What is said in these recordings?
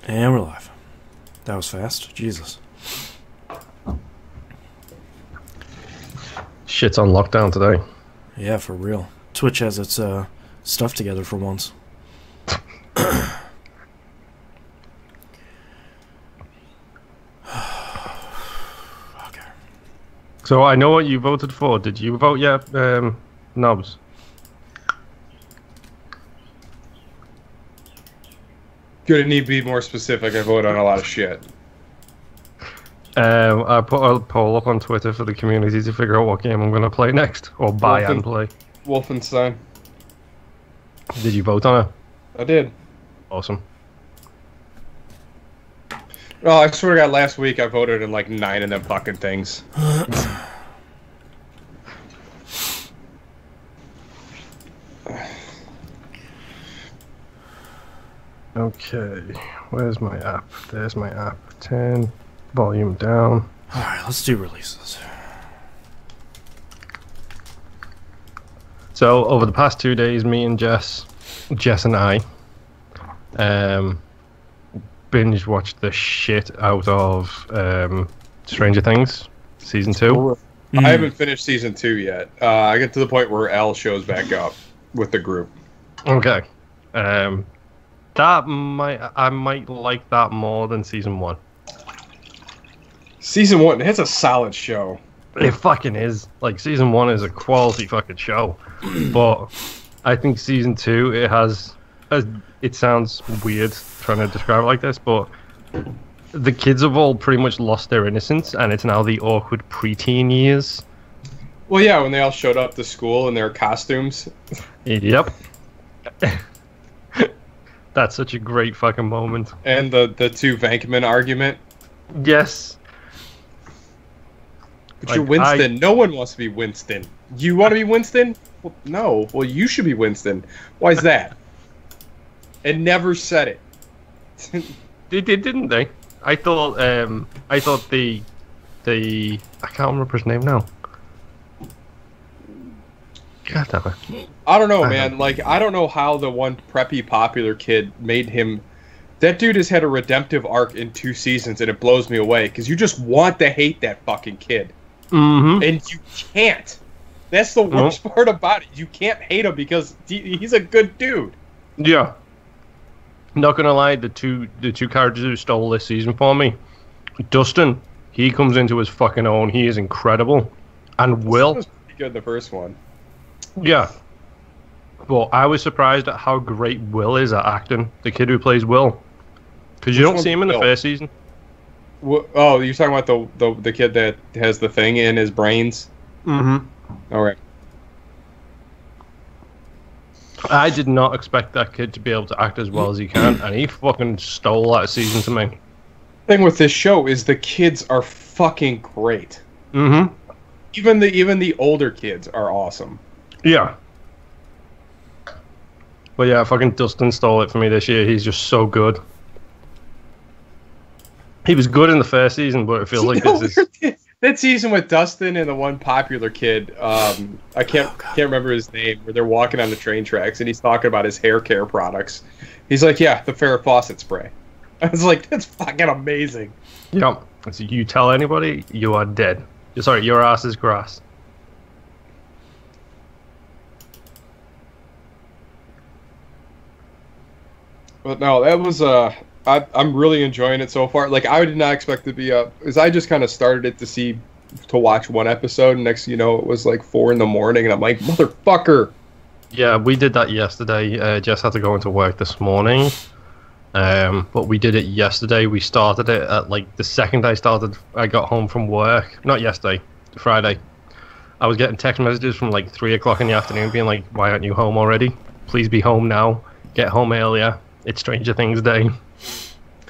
And we're live. That was fast. Jesus. Shit's on lockdown today. Yeah, for real. Twitch has its stuff together for once. Okay. So I know what you voted for. Did you vote yet, Nobs? Gonna need to be more specific. I vote on a lot of shit. I put a poll up on Twitter for the community to figure out what game I'm going to play next, or buy and play. Wolfenstein. Did you vote on it? I did. Awesome. Oh, I swear to God, last week I voted in like 9 of them fucking things. Okay, where's my app? There's my app. 10, volume down. Alright, let's do releases. So, over the past 2 days, me and Jess and I, binge watched the shit out of Stranger Things Season 2. I haven't finished Season 2 yet. I get to the point where L shows back up with the group. Okay. I might like that more than Season 1. Season 1, it's a solid show. It fucking is. Like, Season 1 is a quality fucking show. But I think Season 2, it sounds weird trying to describe it like this, but the kids have all pretty much lost their innocence, and it's now the awkward preteen years. Well, yeah, when they all showed up to school in their costumes. Yep. That's such a great fucking moment. And the two Venkman argument. Yes. But you're Winston. No one wants to be Winston. You want to be Winston? Well, no. Well, you should be Winston. Why is that? And never said it. They did, didn't they? I thought the I can't remember his name now. God damn it. I don't know, man. Like, I don't know how the one preppy popular kid made him. That dude has had a redemptive arc in 2 seasons, and it blows me away because you just want to hate that fucking kid, and you can't. That's the worst part about it. You can't hate him because he's a good dude. Yeah. Not gonna lie, the two characters who stole this season for me, Dustin, he comes into his fucking own. He is incredible, and Will was pretty good in the first one. Yeah. Well, I was surprised at how great Will is at acting. The kid who plays Will, because you don't see him in the first season. Oh, you're talking about the kid that has the thing in his brains. All right. I did not expect that kid to be able to act as well as he can, and he fucking stole that season to me. Thing with this show is the kids are fucking great. Even the older kids are awesome. Yeah. But yeah, fucking Dustin stole it for me this year. He's just so good. He was good in the first season, but it feels like this is... That season with Dustin and the one popular kid, I can't remember his name, where they're walking on the train tracks and he's talking about his hair care products. He's like, yeah, the Farrah Fawcett spray. I was like, that's fucking amazing. Yeah. So you tell anybody, you are dead. Sorry, your ass is grass. But no, that was I'm really enjoying it so far. Like, I did not expect it to be because I just kind of started it to watch one episode, and next, it was like 4 in the morning, and I'm like, motherfucker. Yeah, we did that yesterday. Jess had to go into work this morning, but we did it yesterday. We started it at like the second I got home from work. Not yesterday, Friday. I was getting text messages from like 3 o'clock in the afternoon, being like, "Why aren't you home already? Please be home now. Get home earlier. It's Stranger Things Day."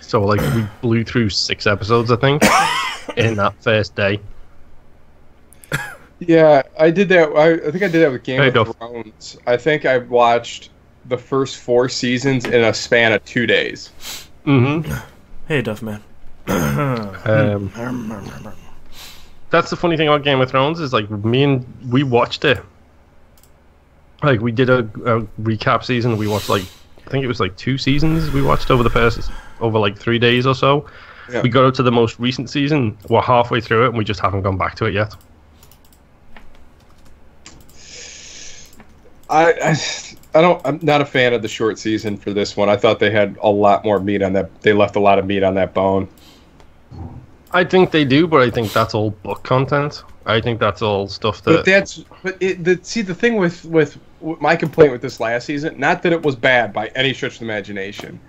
So like we blew through 6 episodes, I think, in that first day. Yeah, I did that. I think I did that with Game of Thrones. I think I watched the first 4 seasons in a span of 2 days. Hey, Duff Man. That's the funny thing about Game of Thrones is like we watched it. Like we did a recap season. We watched like I think it was like 2 seasons we watched over the first over like 3 days or so. Yeah. We got up to the most recent season. We're halfway through it, and we just haven't gone back to it yet. I'm not a fan of the short season for this one. I thought they had a lot more meat on that. They left a lot of meat on that bone. I think they do, but I think that's all book content. I think that's all stuff that. See, the thing with my complaint with this last season, not that it was bad by any stretch of the imagination.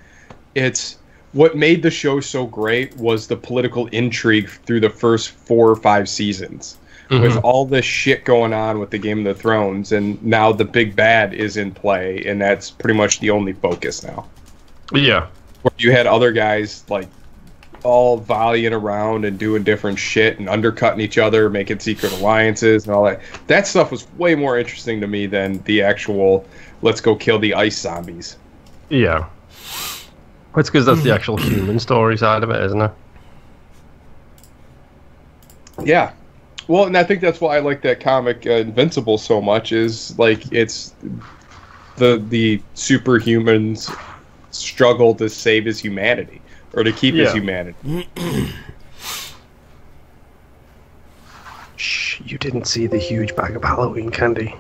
It's what made the show so great was the political intrigue through the first 4 or 5 seasons. With all this shit going on with the Game of Thrones, and now the big bad is in play, and that's pretty much the only focus now. Yeah. Where you had other guys like all volleying around and doing different shit and undercutting each other, making secret alliances and all that. That stuff was way more interesting to me than the actual let's go kill the ice zombies. Yeah. It's because that's the actual human story side of it, isn't it? Yeah. Well, and I think that's why I like that comic Invincible so much. Is like it's the superhumans struggle to save his humanity or to keep his humanity. Shh! You didn't see the huge bag of Halloween candy.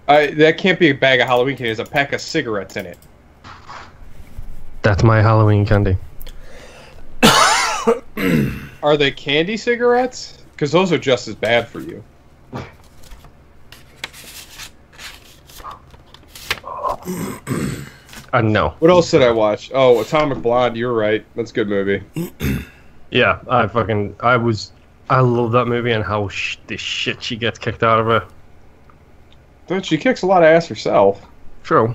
That can't be a bag of Halloween candy. There's a pack of cigarettes in it. That's my Halloween candy. Are they candy cigarettes? Because those are just as bad for you. No. What else did I watch? Oh, Atomic Blonde. You're right. That's a good movie. Yeah, I love that movie and how the shit she gets kicked out of her. Dude, she kicks a lot of ass herself. True.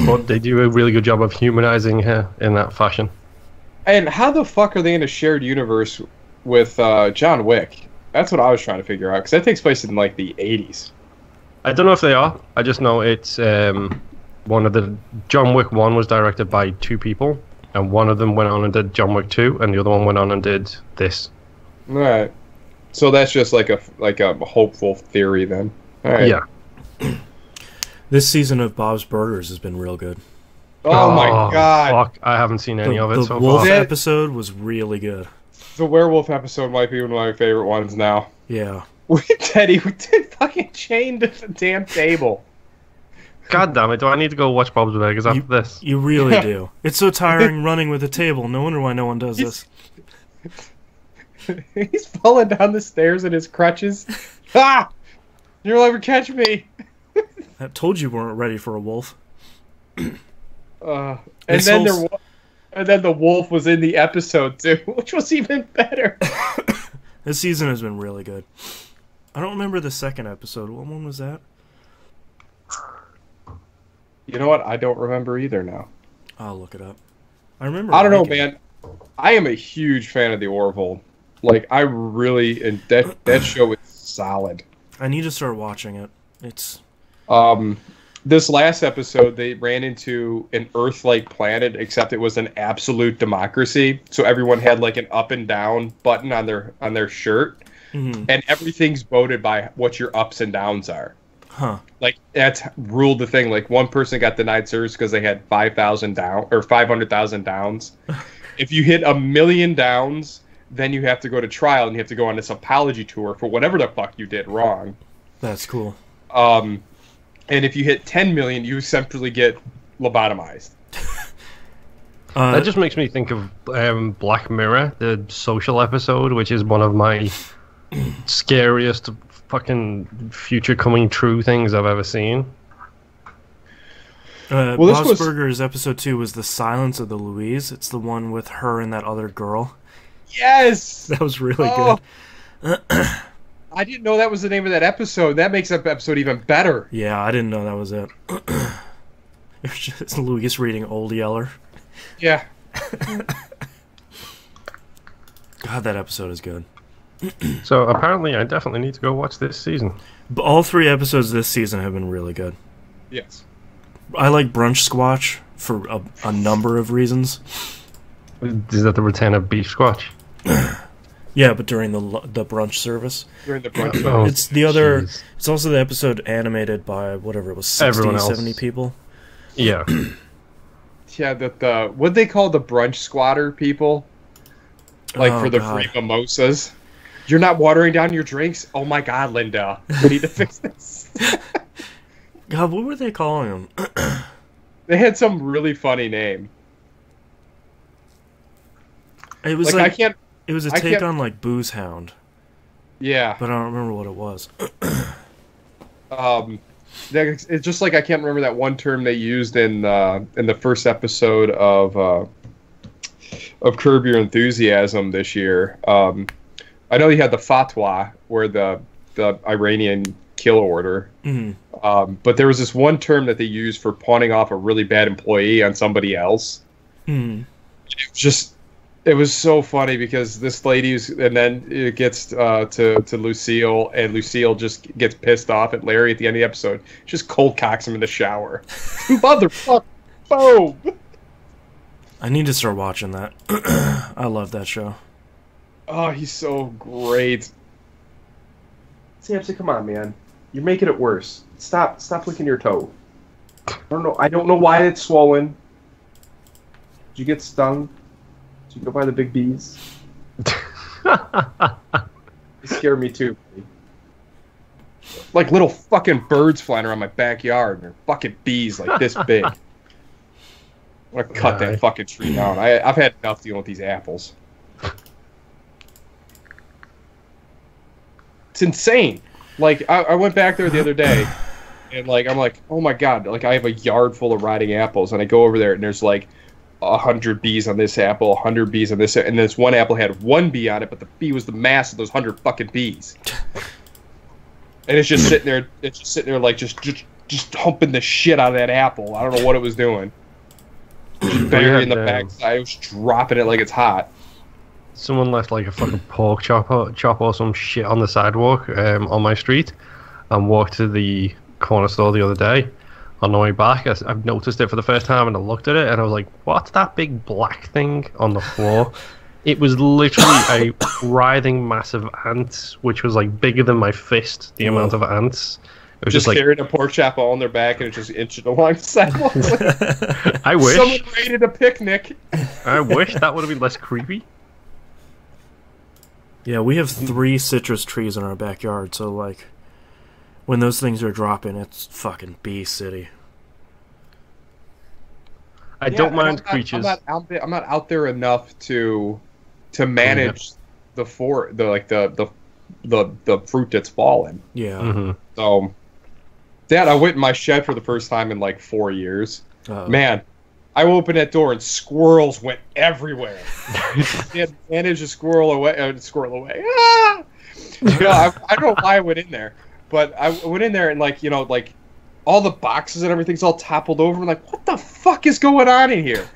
But they do a really good job of humanizing her in that fashion. And how the fuck are they in a shared universe with John Wick? That's what I was trying to figure out, because that takes place in like the 80s. I don't know if they are. I just know it's one of the John Wick 1 was directed by 2 people, and one of them went on and did John Wick 2, and the other one went on and did this. All right. So that's just like a hopeful theory then. All right. Yeah. This season of Bob's Burgers has been real good. Oh my god! Fuck, I haven't seen any of it so far. The wolf far. episode was really good. The werewolf episode might be one of my favorite ones now. Yeah. We did fucking chained to the damn table. God damn it, do I need to go watch Bob's Burgers after this? You really do. It's so tiring running with a table. No wonder why no one does this. He's falling down the stairs in his crutches. Ah! You'll never catch me. I told you weren't ready for a wolf. And then the wolf was in the episode too, which was even better. This season has been really good. I don't remember the second episode. What one was that? You know what? I don't remember either now. I'll look it up. I remember. I don't know, man. I am a huge fan of the Orville. Like, I really, and that show is solid. I need to start watching it. It's this last episode they ran into an Earth-like planet, except it was an absolute democracy. So everyone had like an up and down button on their shirt, and everything's voted by what your ups and downs are. Huh. Like, that's ruled the thing. Like, one person got denied service because they had 5,000 down or 500,000 downs. If you hit 1 million downs, then you have to go to trial and you have to go on this apology tour for whatever the fuck you did wrong. That's cool. And if you hit 10 million, you essentially get lobotomized. That just makes me think of Black Mirror, the social episode, which is one of my scariest fucking future coming true things I've ever seen. Bob's Burgers episode 2 was The Silence of the Louise. It's the one with her and that other girl. Yes! That was really good. I didn't know that was the name of that episode. That makes that episode even better. Yeah, I didn't know that was it. It was just Louise reading Old Yeller. Yeah. God, that episode is good. So apparently I definitely need to go watch this season. But all 3 episodes this season have been really good. Yes. I like Brunch Squatch for a number of reasons. Is that the return of Beef Squatch? Yeah, but during the brunch service. During the brunch service. It's the other... Geez. It's also the episode animated by, whatever it was, 60, 70 people. Yeah. Yeah, the what they call the brunch squatter people, like for the free mimosas. You're not watering down your drinks. Oh my God, Linda, we need to fix this. God, what were they calling them? They had some really funny name. It was like I can't. It was a take on like Booze Hound. Yeah, but I don't remember what it was. It's just like I can't remember that one term they used in the first episode of Curb Your Enthusiasm this year. I know you had the fatwa, where the Iranian kill order. Mm-hmm. But there was this one term that they used for pawning off a really bad employee on somebody else. Mm-hmm. It was so funny because this lady's, and then it gets to Lucille, and Lucille just gets pissed off at Larry at the end of the episode. Just cold cocks him in the shower. Motherfucker! Boom! I need to start watching that. I love that show. Oh, he's so great. Samson, come on, man. You're making it worse. Stop licking your toe. I don't know why it's swollen. Did you get stung? Did you go by the big bees? They scare me too. Like little fucking birds flying around my backyard, and they're fucking bees like this big. I'm gonna cut that fucking tree down. I've had enough dealing with these apples. It's insane. Like I went back there the other day, and like I'm like, oh my God! Like I have a yard full of rotting apples, and I go over there, and there's like 100 bees on this apple, 100 bees on this, and this one apple had one bee on it, but the bee was the mass of those 100 fucking bees. And it's just sitting there. It's just sitting there, like just humping the shit out of that apple. I don't know what it was doing. Just burying the backside. It was dropping it like it's hot. Someone left like a fucking pork chop or some shit on the sidewalk on my street, and walked to the corner store the other day. On the way back, I've noticed it for the first time, and I looked at it, and I was like, "What's that big black thing on the floor?" It was literally a writhing mass of ants, which was like bigger than my fist. The amount of ants. It was just like carrying a pork chop on their back, and it's just inching along the sidewalk. I wish someone raided a picnic. I wish that would have been less creepy. Yeah, we have 3 citrus trees in our backyard, so like when those things are dropping, it's fucking bee city. I don't mind creatures. I'm not out there enough to manage the fruit that's fallen. Yeah. Mm-hmm. So, Dad, I went in my shed for the first time in like 4 years. Man, I opened that door and squirrels went everywhere. They had managed to squirrel away. Ah! You know, I don't know why I went in there, but I went in there and like all the boxes and everything's all toppled over. I'm like, what the fuck is going on in here?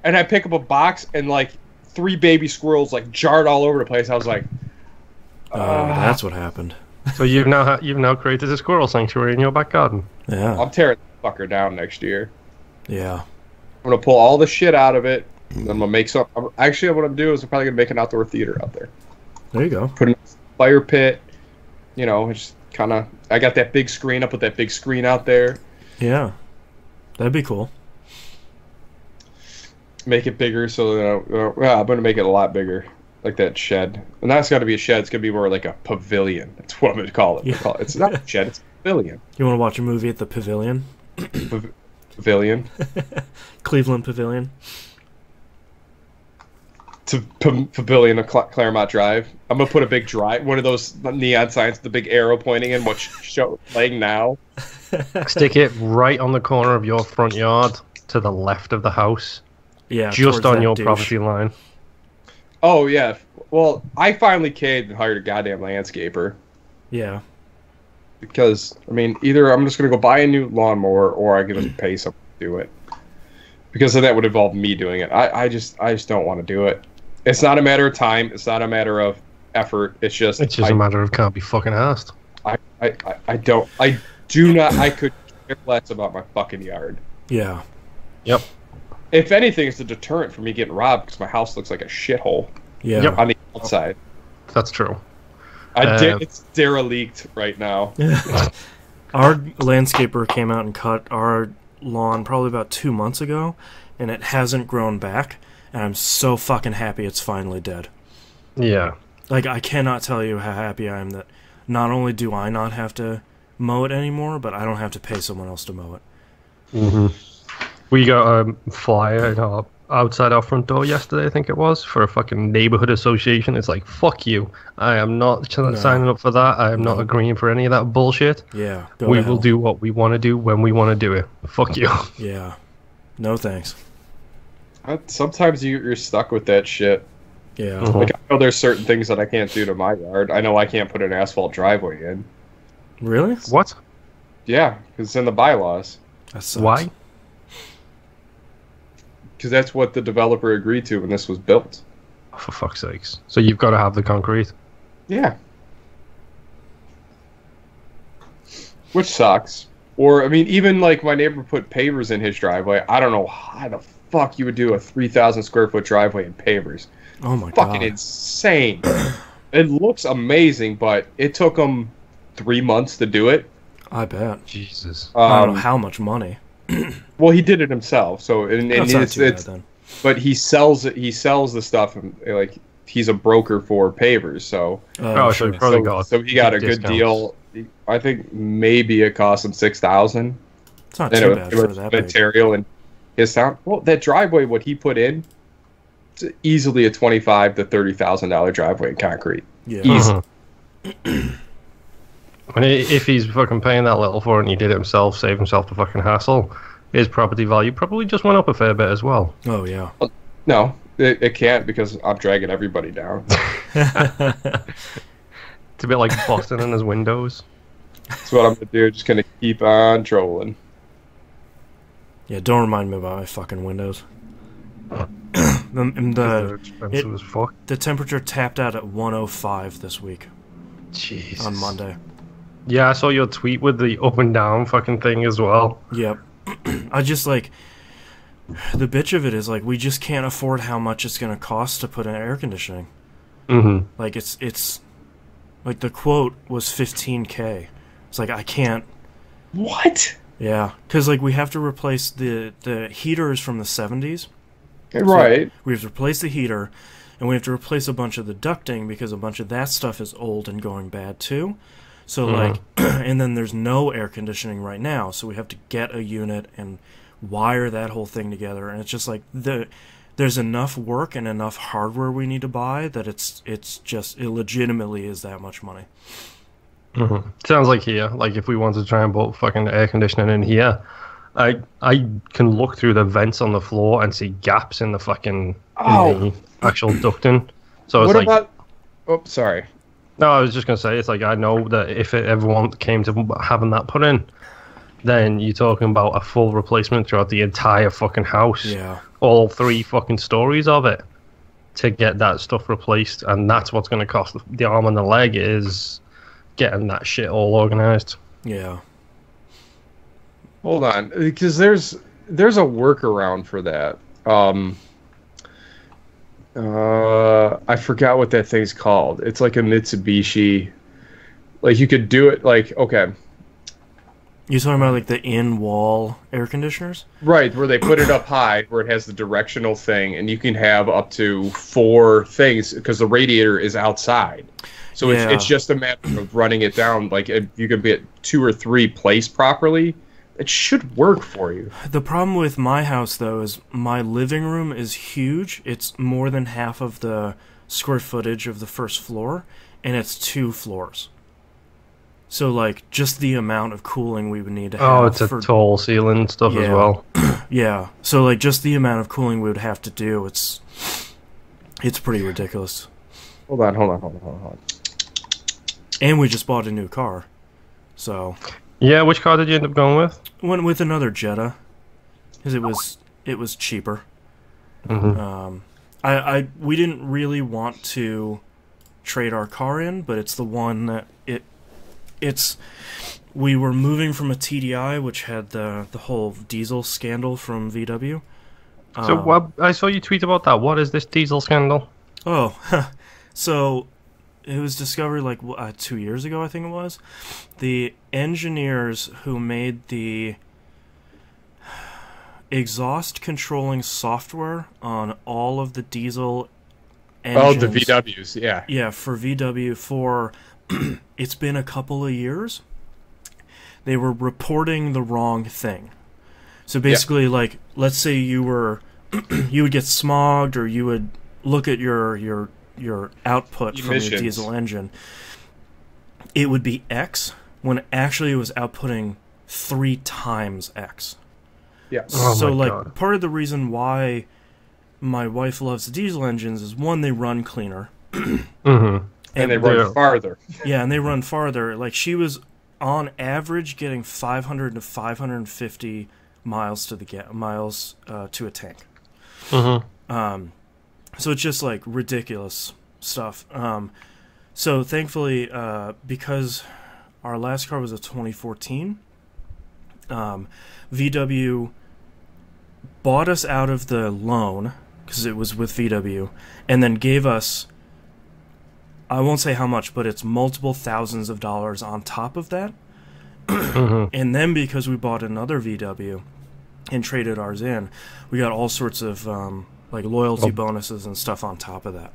And I pick up a box and like 3 baby squirrels like jarred all over the place. I was like, that's what happened. So you've now created a squirrel sanctuary in your back garden. Yeah. I'm tearing the fucker down next year. Yeah. I'm gonna pull all the shit out of it. And I'm gonna make some. Actually, what I'm gonna do is I'm probably gonna make an outdoor theater out there. There you go. Put in a fire pit. You know, just kind of. I got that big screen. I'll put that big screen out there. Yeah, that'd be cool. Make it bigger, so I'm gonna make it a lot bigger, like that shed. And that's got to be a shed. It's gonna be more like a pavilion. That's what I'm gonna call it. Yeah. It's not a shed. It's a pavilion. You want to watch a movie at the Pavilion? Pavilion. Cleveland Pavilion. To Pavilion of Claremont Drive. I'm gonna put a big one of those neon signs with the big arrow pointing in. What's playing now? Stick it right on the corner of your front yard to the left of the house. Yeah, just on your property line. Oh yeah. Well, I finally caved and hired a goddamn landscaper. Yeah. Because I mean, either I'm just gonna go buy a new lawnmower, or I can just pay someone to do it. Because then that would involve me doing it. I just don't want to do it. It's not a matter of time. It's not a matter of effort. It's just a matter of can't be fucking asked. I could care less about my fucking yard. Yeah. Yep. If anything, it's a deterrent for me getting robbed because my house looks like a shithole. Yeah. Yep. On the outside. That's true. It's derelict right now. Our landscaper came out and cut our lawn probably about 2 months ago, and it hasn't grown back, and I'm so fucking happy it's finally dead. Yeah. Like, I cannot tell you how happy I am that not only do I not have to mow it anymore, but I don't have to pay someone else to mow it. Mm-hmm. We got a flyer outside our front door yesterday, I think it was, for a fucking neighborhood association. It's like, fuck you. I am not signing up for that. I am not agreeing for any of that bullshit. Yeah. We will do what we want to do when we want to do it. Fuck you. Yeah. No thanks. Sometimes you're stuck with that shit. Yeah. Like, I know there's certain things that I can't do to my yard. I know I can't put an asphalt driveway in. Really? What? Yeah, because it's in the bylaws. That sucks. Why? Because that's what the developer agreed to when this was built. For fuck's sakes. So you've got to have the concrete? Yeah. Which sucks. Or, I mean, even like my neighbor put pavers in his driveway. I don't know how the fuck you would do a 3,000 square foot driveway in pavers. Oh my god. Fucking insane. It looks amazing, but it took them 3 months to do it. I bet. Jesus. I don't know how much money. Well, he did it himself, so That's not too bad, then. But he sells it. He sells the stuff, and like he's a broker for pavers. So So he probably got. So he got a good deal. I think maybe it cost him $6,000. It's not too bad for that big. Material and his sound. Well, that driveway, what he put in, it's easily a $25,000 to $30,000 driveway in concrete. Yeah. Easy. And if he's fucking paying that little for it and he did it himself, save himself the fucking hassle, his property value probably just went up a fair bit as well. Oh, yeah. No, it can't because I'm dragging everybody down. It's a bit like Boston and his windows. That's what I'm going to do. Just going to keep on trolling. Yeah, don't remind me about my fucking windows. They're expensive as fuck. The temperature tapped out at 105 this week. Jesus. On Monday. Yeah, I saw your tweet with the up and down fucking thing as well. Yep. I just, like... The bitch of it is, like, we just can't afford how much it's going to cost to put in air conditioning. Mm-hmm. Like, it's... Like, the quote was $15K. It's like, I can't... What? Yeah. Because, like, we have to replace the heaters from the 70s. Right. So we have to replace the heater, and we have to replace a bunch of the ducting because a bunch of that stuff is old and going bad, too. So, like... and then there's no air conditioning right now, so we have to get a unit and wire that whole thing together, and it's just like there's enough work and enough hardware we need to buy that it's just it legitimately is that much money. Mm-hmm. Sounds like here, like if we wanted to try and put fucking air conditioning in here, I can look through the vents on the floor and see gaps in the fucking in the actual ducting. So it's what about? Oh, sorry. No, I was just gonna say it's like I know that if everyone came to having that put in, then you're talking about a full replacement throughout the entire fucking house. Yeah. All 3 fucking stories of it to get that stuff replaced, and that's what's going to cost the arm and the leg is getting that shit all organized. Yeah. Hold on, because there's a workaround for that. I forgot what that thing's called. It's like a Mitsubishi. Like you could do it like okay. You talking about like the in-wall air conditioners? Right, where they put it up high, where it has the directional thing, and you can have up to 4 things because the radiator is outside. So it's just a matter of running it down. Like if you can get 2 or 3 placed properly, it should work for you. The problem with my house, though, is my living room is huge. It's more than half of the square footage of the first floor, and it's 2 floors. So, like, just the amount of cooling we would need to have. Oh, it's a tall ceiling stuff as well. Yeah. So, like, just the amount of cooling we would have to do, it's pretty ridiculous. Hold on. And we just bought a new car. So... Yeah, which car did you end up going with? Went with another Jetta. Because it was cheaper. Mm-hmm. We didn't really want to trade our car in, but it's the one that we were moving from a TDI, which had the whole diesel scandal from VW. So I saw you tweet about that. What is this diesel scandal? Oh, so it was discovered like 2 years ago, I think it was. The engineers who made the exhaust controlling software on all of the diesel engines. Oh, the VWs, yeah. Yeah, for VW, for it's been a couple of years. They were reporting the wrong thing. So basically, like, let's say you would get smogged, or you would look at your output from your diesel engine. It would be X when actually it was outputting 3 times X. Yeah. Oh so my like God. Part of the reason why my wife loves the diesel engines is, one, they run cleaner. Mm-hmm. And they run farther. Yeah, and they run farther. Like, she was on average getting 500 to 550 miles to to a tank. Mm-hmm. So it's just like ridiculous stuff. So thankfully, because our last car was a 2014, VW bought us out of the loan, because it was with VW, and then gave us, I won't say how much, but it's multiple thousands of dollars on top of that. Mm-hmm. And then because we bought another VW and traded ours in, we got all sorts of like loyalty bonuses and stuff on top of that.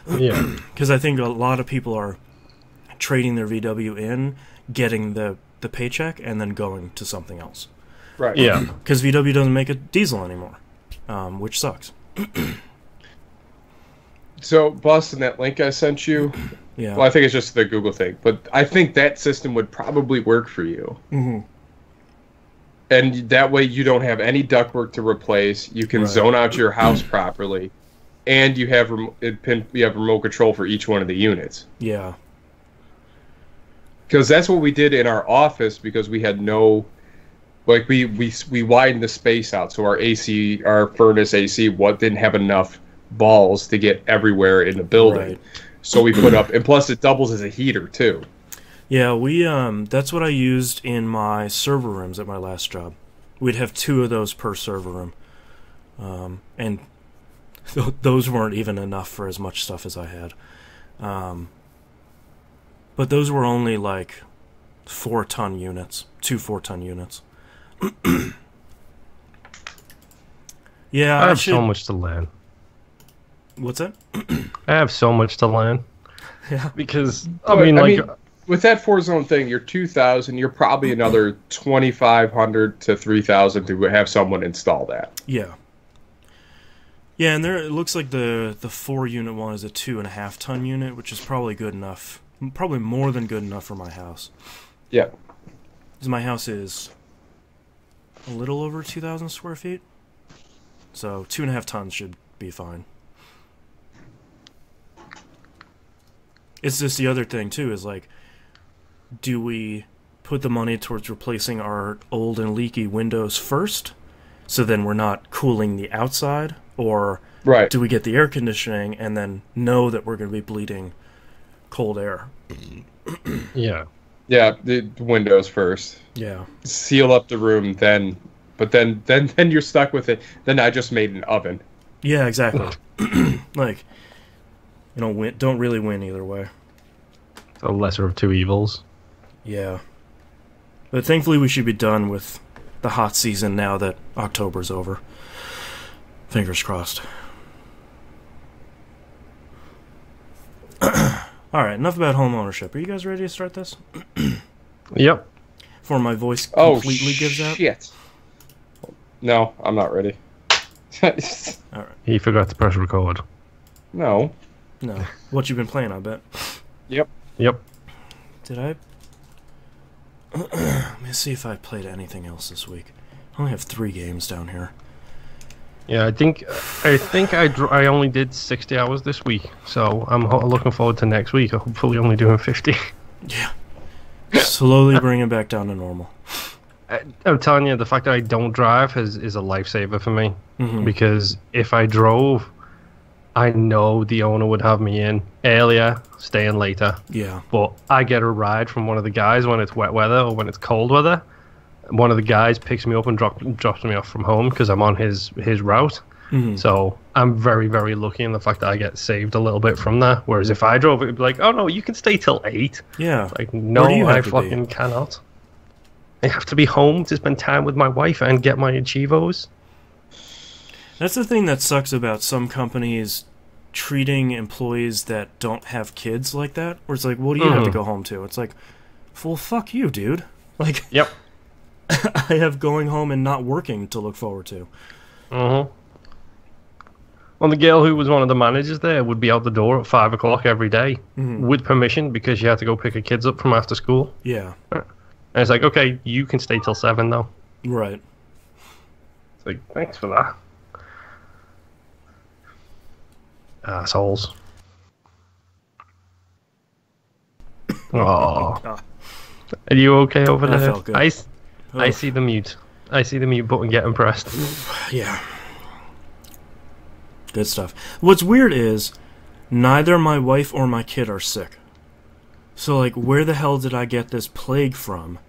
Yeah. Because I think a lot of people are trading their VW in, getting the paycheck, and then going to something else. Right. Yeah. Because VW doesn't make a diesel anymore, which sucks. So, Boston, that link I sent you, Yeah. well, I think it's just the Google thing, but I think that system would probably work for you. Mm-hmm. And that way you don't have any ductwork to replace, you can zone out your house properly, and you have remote control for each one of the units. Yeah. Because that's what we did in our office, because we had no... Like, we widened the space out, so our furnace AC didn't have enough balls to get everywhere in the building. Right. So we put up... And plus, it doubles as a heater, too. Yeah, that's what I used in my server rooms at my last job. We'd have 2 of those per server room. And those weren't even enough for as much stuff as I had. But those were only like 4-ton units. 2 4-ton units. Yeah, I have so much to learn. What's that? I have so much to learn. Yeah. Because, I mean, with that 4-zone thing, you're 2,000, you're probably another 2,500 to 3,000 to have someone install that. Yeah. Yeah, and it looks like the 4-unit one is a 2.5-ton unit, which is probably good enough. Probably more than good enough for my house. Yeah. Because my house is a little over 2,000 square feet. So 2.5 tons should be fine. It's just the other thing, too, is like, do we put the money towards replacing our old and leaky windows first, so then we're not cooling the outside? Or do we get the air conditioning and then know that we're going to be bleeding cold air? Yeah. Yeah, the windows first. Yeah. Seal up the room, then you're stuck with it. Then I just made an oven. Yeah, exactly. Like, don't really win either way. The lesser of 2 evils. Yeah. But thankfully we should be done with the hot season now that October's over. Fingers crossed. Alright, enough about home ownership. Are you guys ready to start this? Yep. Before my voice completely gives out? Shit. No, I'm not ready. Alright. He forgot to press record. No. No. What you been playing, I bet. Yep. Did I? Let me see if I played anything else this week. I only have 3 games down here. Yeah, I think I only did 60 hours this week, so I'm looking forward to next week. Hopefully, only doing 50. Yeah. Slowly bring it back down to normal. I'm telling you, the fact that I don't drive is a lifesaver for me. Mm-hmm. Because if I drove, I know the owner would have me in earlier, staying later. Yeah. But I get a ride from one of the guys when it's wet weather or when it's cold weather. One of the guys picks me up and drops me off from home because I'm on his route. Mm-hmm. So I'm very, very lucky in the fact that I get saved a little bit from that. Whereas if I drove, it would be like, oh no, you can stay till 8. Yeah. Like, no, I fucking cannot. I have to be home to spend time with my wife and get my Achievos. That's the thing that sucks about some companies treating employees that don't have kids like that, where it's like, what do you have to go home to? It's like, well, fuck you, dude. Like, yep. I have going home and not working to look forward to. Well, the girl who was one of the managers there would be out the door at 5 o'clock every day with permission because she had to go pick her kids up from after school. Yeah. And it's like, okay, you can stay till 7 though. Right. It's like, thanks for that. Assholes. Oh. Are you okay over there? That felt good. I see the mute. I see the mute button getting pressed. Yeah. Good stuff. What's weird is neither my wife or my kid are sick. So, like, where the hell did I get this plague from?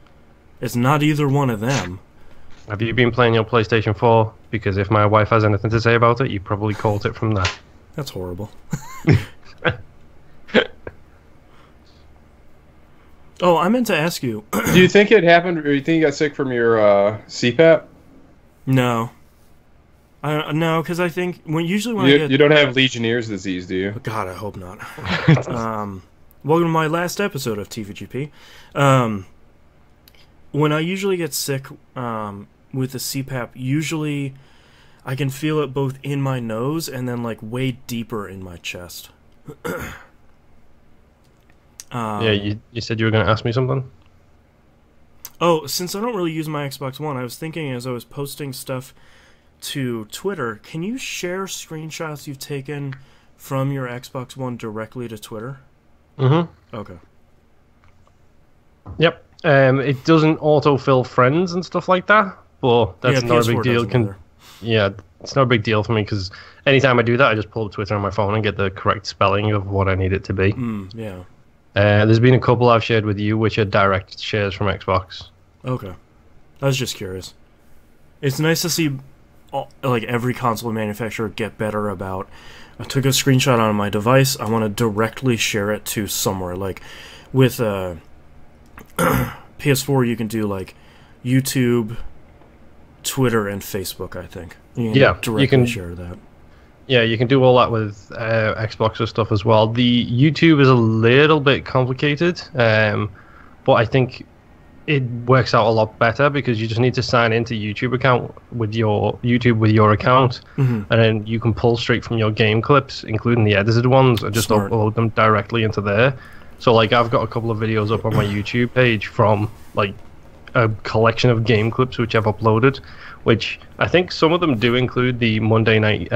It's not either one of them. Have you been playing your PlayStation 4? Because if my wife has anything to say about it, you probably caught it from there. That's horrible. Oh, I meant to ask you. Do you think it happened, or you think you got sick from your CPAP? No. No, because I think usually when you don't have Legionnaire's disease, do you? God, I hope not. Welcome to my last episode of TVGP. When I usually get sick with the CPAP, usually I can feel it both in my nose and then like way deeper in my chest. Yeah, you said you were going to ask me something? Oh, since I don't really use my Xbox One, I was thinking as I was posting stuff to Twitter, can you share screenshots you've taken from your Xbox One directly to Twitter? Okay. Yep. It doesn't autofill friends and stuff like that, but that's not a big deal. Yeah, it's not a big deal for me because anytime I do that, I just pull up Twitter on my phone and get the correct spelling of what I need it to be. Yeah. There's been a couple I've shared with you, which are direct shares from Xbox. Okay. I was just curious. It's nice to see like every console manufacturer get better about, I took a screenshot on my device, I want to directly share it to somewhere. Like with PS4 you can do like YouTube, Twitter, and Facebook, I think. You can share that. Yeah, you can do all that with Xbox and stuff as well. The YouTube is a little bit complicated, but I think it works out a lot better because you just need to sign into YouTube account with your account, and then you can pull straight from your game clips, including the edited ones, and just upload them directly into there. So, like, I've got a couple of videos up on my YouTube page from like a collection of game clips which I've uploaded, which I think some of them do include the Monday night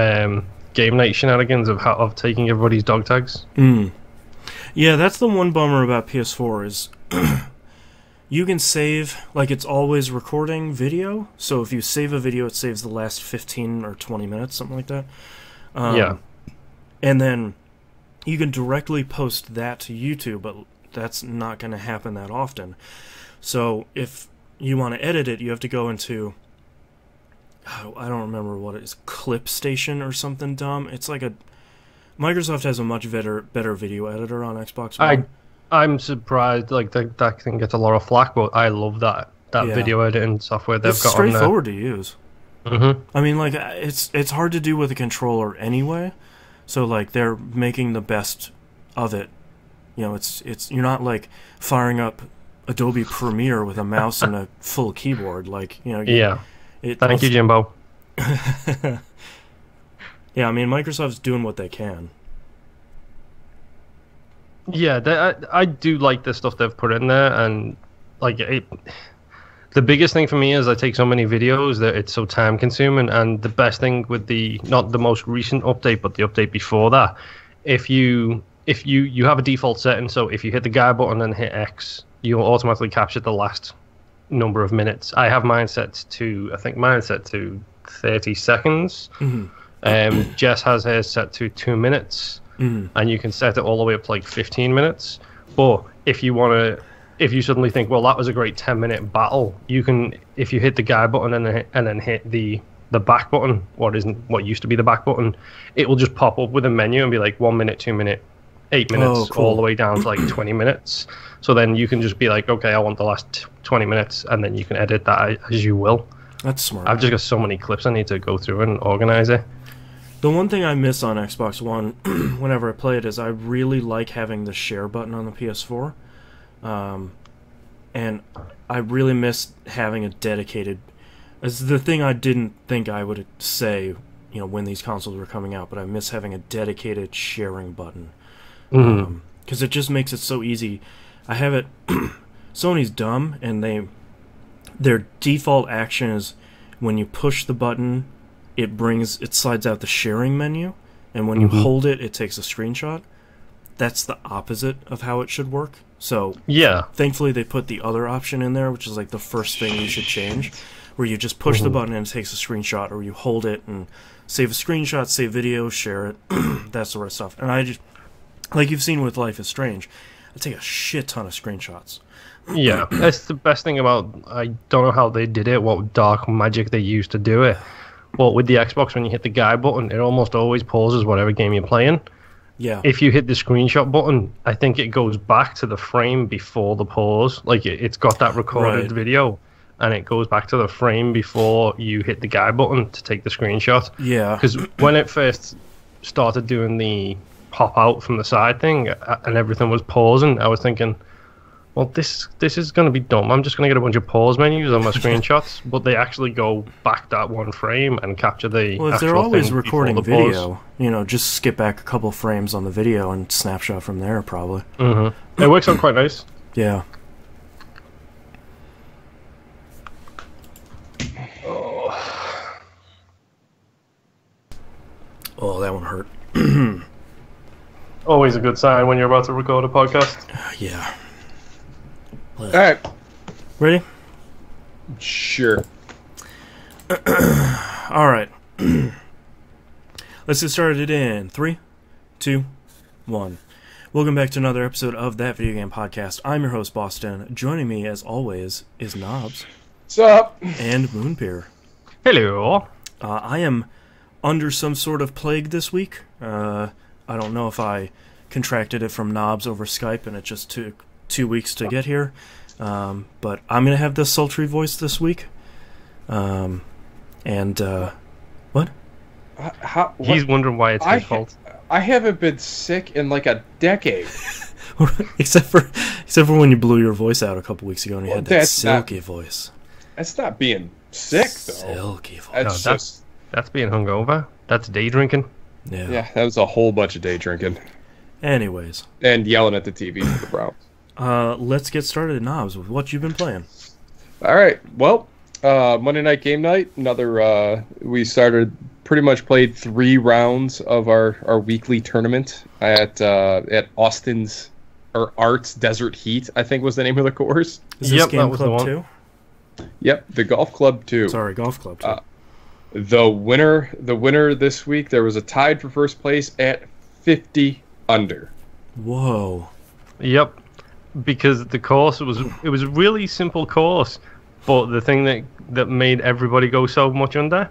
game night shenanigans of taking everybody's dog tags. Yeah, that's the one bummer about PS4 is you can save, like it's always recording video, so if you save a video it saves the last 15 or 20 minutes, something like that. Yeah. And then you can directly post that to YouTube, but that's not going to happen that often. So if you want to edit it, you have to go into, I don't remember what it is, Clip Station or something dumb. It's like Microsoft has a much better video editor on Xbox One. I'm surprised, like that thing gets a lot of flack, but I love that video editing software they've got on there. It's straightforward to use. I mean, like it's hard to do with a controller anyway, so like they're making the best of it. You know, it's you're not like firing up Adobe Premiere with a mouse and a full keyboard, like, you know. Thank you, Jimbo. Yeah, I mean, Microsoft's doing what they can. Yeah, I do like the stuff they've put in there, and like the biggest thing for me is I take so many videos that it's so time consuming, and the best thing with not the most recent update, but the update before that, if you have a default setting, so if you hit the guy button and hit X, you'll automatically capture the last number of minutes. I have mine set to 30 seconds. Jess has hers set to 2 minutes. And you can set it all the way up to like 15 minutes. But if you suddenly think, well, that was a great 10-minute battle, you can, if you hit the guy button and then hit the back button, what used to be the back button, it will just pop up with a menu and be like 1 minute, 2 minute, 8 minutes, all the way down to like 20 minutes. So then you can just be like, okay, I want the last 20 minutes, and then you can edit that as you will. That's smart. I've just got so many clips I need to go through and organize it. The one thing I miss on Xbox One whenever I play it is I really like having the share button on the PS4. And I really miss having a dedicated... It's the thing I didn't think I would say, when these consoles were coming out, but I miss having a dedicated sharing button. Because it just makes it so easy. I have it... Sony's dumb, and their default action is when you push the button, it slides out the sharing menu, and when you hold it, it takes a screenshot. That's the opposite of how it should work. So, thankfully they put the other option in there, which is like the first thing you should change, where you just push the button and it takes a screenshot, or you hold it and save a screenshot, save video, share it, that sort of stuff. And I just, like you've seen with Life is Strange, I take a shit ton of screenshots. Yeah, that's the best thing about... I don't know how they did it, what dark magic they used to do it. But with the Xbox, when you hit the guy button, it almost always pauses whatever game you're playing. Yeah. If you hit the screenshot button, I think it goes back to the frame before the pause. Like, it's got that recorded video, and it goes back to the frame before you hit the guy button to take the screenshot. Yeah. Because when it first started doing the pop out from the side thing, and everything was pausing, I was thinking... Well, this is going to be dumb. I'm just going to get a bunch of pause menus on my screenshots, but they actually go back that one frame and capture the Well, if they're always recording video, just skip back a couple frames on the video and snapshot from there, probably. It works out quite nice. Yeah. Oh, that one hurt. Always a good sign when you're about to record a podcast. Yeah. All right. Ready? Sure. All right. Let's get started in 3, 2, 1. Welcome back to another episode of That Video Game Podcast. I'm your host, Boston. Joining me, as always, is Knobs. What's up? And Moonpear. Hello. I am under some sort of plague this week. I don't know if I contracted it from Knobs over Skype and it just took 2 weeks to get here, but I'm gonna have this sultry voice this week. What? What? He's wondering why it's his fault. I haven't been sick in like a decade. except for when you blew your voice out a couple weeks ago and you had that silky voice. That's not being sick though. Silky voice. That's being hungover. That's day drinking. Yeah, that was a whole bunch of day drinking. Anyways, and yelling at the TV for the Browns. Let's get started, Knobs, with what you've been playing. All right. Well, Monday Night Game Night. We pretty much played 3 rounds of our weekly tournament at Austin's or Arts Desert Heat, I think was the name of the course. Is this Game Club 2? Yep, the Golf Club 2. Sorry, Golf Club 2. The winner this week, there was a tied for first place at 50 under. Whoa. Yep. Because the course was a really simple course, but the thing that made everybody go so much under,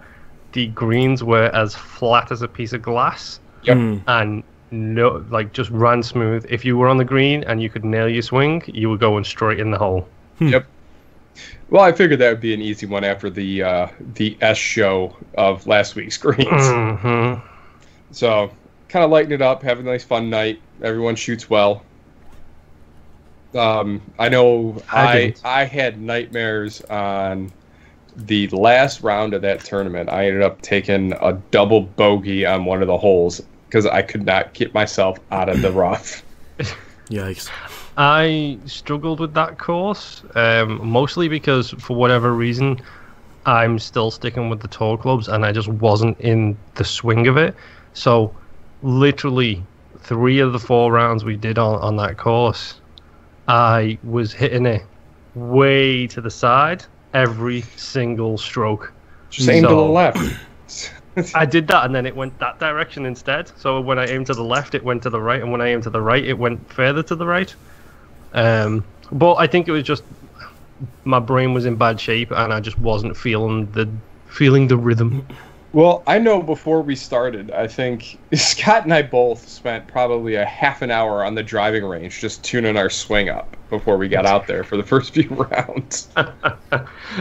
the greens were as flat as a piece of glass. Yep. And just ran smooth. If you were on the green and you could nail your swing, you were going straight in the hole. Yep. Well, I figured that would be an easy one after the S show of last week's greens. So, kind of lighten it up, have a nice fun night. Everyone shoots well. I know I had nightmares on the last round of that tournament. I ended up taking a double bogey on one of the holes because I could not get myself out of the rough. Yikes. I struggled with that course, mostly because for whatever reason I'm still sticking with the tour clubs and I just wasn't in the swing of it. So literally 3 of the 4 rounds we did on that course, I was hitting it way to the side every single stroke. Just aim to the left. I did that, and then it went that direction instead. So when I aimed to the left, it went to the right, and when I aimed to the right, it went further to the right. But I think it was just my brain was in bad shape, and I just wasn't feeling the rhythm. Well, I know before we started, I think Scott and I both spent probably a half an hour on the driving range just tuning our swing up before we got out there for the first few rounds.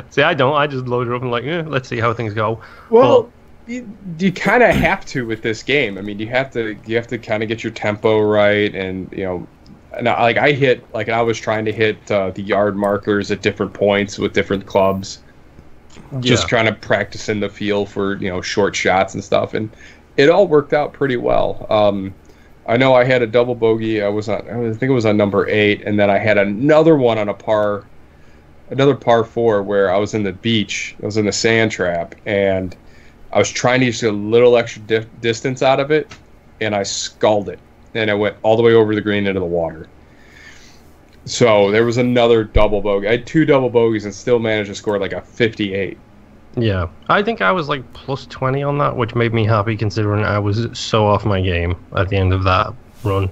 See, I don't. I just load it up and like, let's see how things go. Well, you kind of have to with this game. I mean, you have to kind of get your tempo right, and like I was trying to hit the yard markers at different points with different clubs, just trying to practice in the feel for short shots and stuff, and it all worked out pretty well. I know I had a double bogey. I think it was on number 8, and then I had another one on another par 4 where I was in the beach. I was in the sand trap, and I was trying to get a little extra distance out of it, and I sculled it, and I went all the way over the green into the water. So there was another double bogey. I had 2 double bogeys and still managed to score like a 58. Yeah, I think I was like plus 20 on that, which made me happy considering I was so off my game at the end of that run.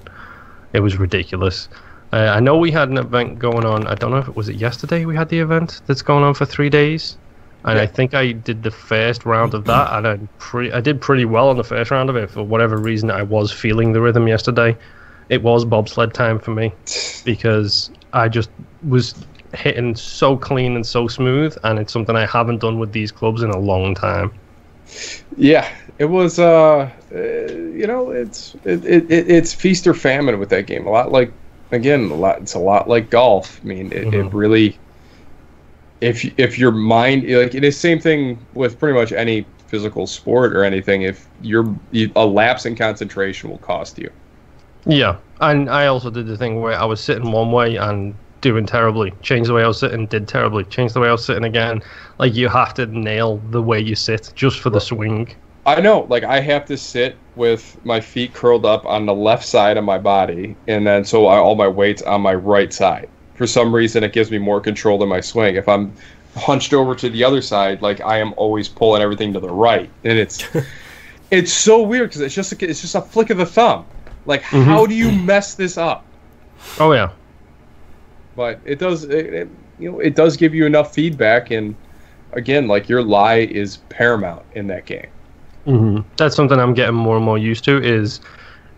It was ridiculous. I know we had an event going on. I don't know if it was yesterday we had the event that's going on for 3 days. And I think I did the first round of that, and I did pretty well on the first round of it. For whatever reason, I was feeling the rhythm yesterday. It was bobsled time for me because I just was hitting so clean and so smooth, and it's something I haven't done with these clubs in a long time. Yeah, it was. It's feast or famine with that game. It's a lot like golf. I mean, it really. If your mind, like, it is same thing with pretty much any physical sport or anything. If a lapse in concentration will cost you. Yeah, and I also did the thing where I was sitting one way and doing terribly. Changed the way I was sitting, did terribly. Changed the way I was sitting again. Like, you have to nail the way you sit just for the swing. I know. Like, I have to sit with my feet curled up on the left side of my body, and then all my weight's on my right side. For some reason, it gives me more control than my swing. If I'm hunched over to the other side, like, I am always pulling everything to the right, and it's so weird because it's just a flick of the thumb. Like, how do you mess this up? Oh yeah, but it does. It does give you enough feedback, and again, like, your lie is paramount in that game. That's something I'm getting more and more used to. Is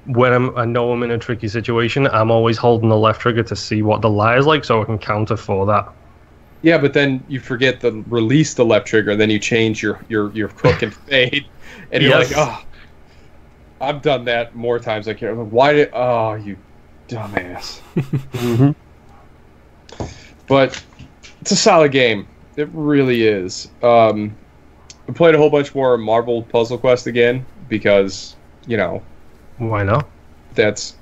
when I know I'm in a tricky situation, I'm always holding the left trigger to see what the lie is like, so I can counter for that. Yeah, but then you forget to release the left trigger, and then you change your crook and fade, and you're like, oh. I've done that more times. Like, why you dumbass. But it's a solid game. It really is. I played a whole bunch more Marvel Puzzle Quest again because, why not? That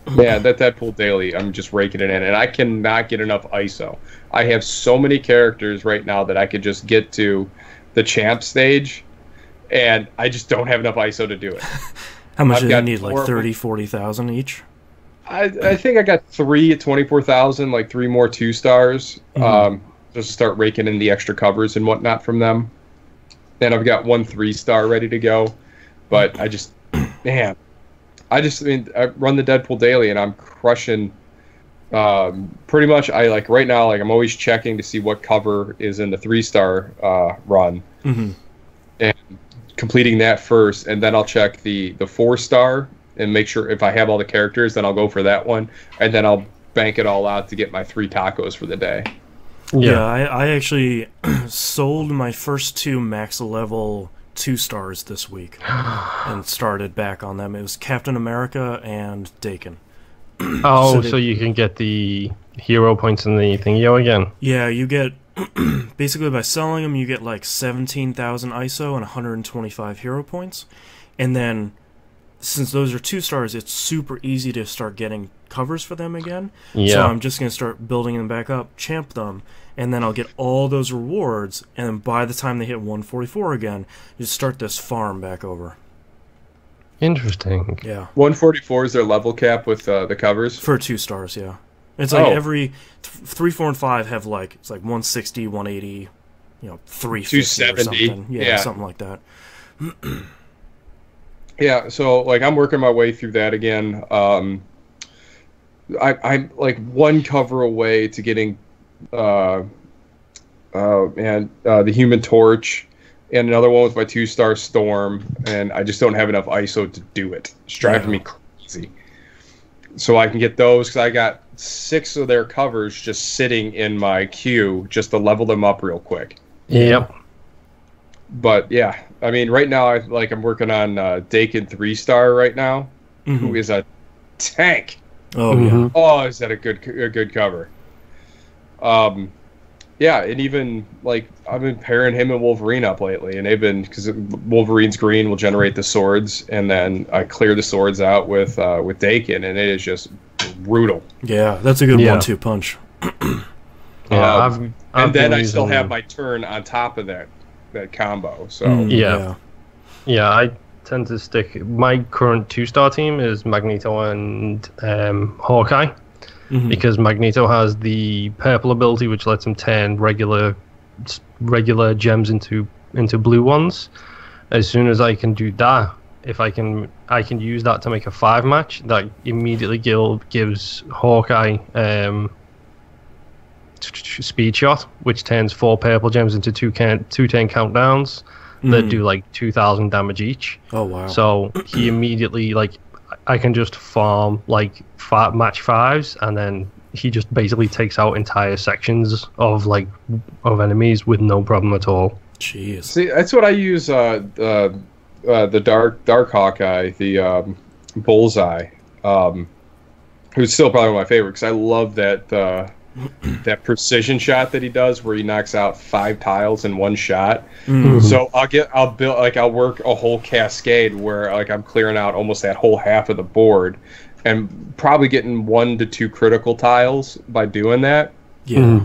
Deadpool daily. I'm just raking it in, and I cannot get enough ISO. I have so many characters right now that I could just get to the champ stage, and I just don't have enough ISO to do it. How much do you need? Like 30, 40,000 each? I think I got 3 at 24,000, like 3 more 2-stars. Just to start raking in the extra covers and whatnot from them. Then I've got 1 3-star ready to go. But I run the Deadpool daily, and I'm crushing. Pretty much, right now, like, I'm always checking to see what cover is in the 3-star run. And completing that first, and then I'll check the 4-star and make sure if I have all the characters, then I'll go for that one, and then I'll bank it all out to get my 3 tacos for the day. Yeah, I actually sold my first 2 max level 2-stars this week and started back on them. It was Captain America and Dakin. So you can get the hero points in the thingy again? Yeah, you get... basically, by selling them, you get like 17,000 ISO and 125 hero points. And then, since those are 2-stars, it's super easy to start getting covers for them again. Yeah. So I'm just going to start building them back up, champ them, and then I'll get all those rewards. And then by the time they hit 144 again, just start this farm back over. Interesting. Yeah. 144 is their level cap with the covers? For 2-stars, yeah. It's like every 3, 4, and 5 have it's like 160, 180, 350 or something. Yeah, something like that. Yeah, so like I'm working my way through that again. I'm like 1 cover away to getting the Human Torch, and another one with my 2-star Storm, and I just don't have enough ISO to do it. It's driving me crazy. So I can get those because I got 6 of their covers just sitting in my queue just to level them up real quick. Yep. But yeah, I mean, right now I'm working on Dakin 3-star right now, who is a tank. Oh yeah. Oh, is that a good cover? Yeah, and even like I've been pairing him and Wolverine up lately, and they've been, because Wolverine's green will generate the swords, and then I clear the swords out with Dakin, and it is just brutal. Yeah, that's a good 1-2 punch. Yeah, and then I still have my turn on top of that combo. So yeah, I tend to stick. My current 2-star team is Magneto and Hawkeye. Because Magneto has the purple ability, which lets him turn regular gems into blue ones. As soon as I can do that, if I can use that to make a 5 match. That immediately gives Hawkeye speed shot, which turns 4 purple gems into 2 turn countdowns that do like 2,000 damage each. Oh wow! So he immediately, like, I can just farm like match 5s, and then he just basically takes out entire sections of enemies with no problem at all. Jeez. See, that's what I use. The dark Hawkeye, the Bullseye, who's still probably one of my favorites. I love that that precision shot that he does, where he knocks out 5 tiles in one shot. So I'll work a whole cascade where like I'm clearing out almost that whole half of the board, and probably getting 1 to 2 critical tiles by doing that. Yeah.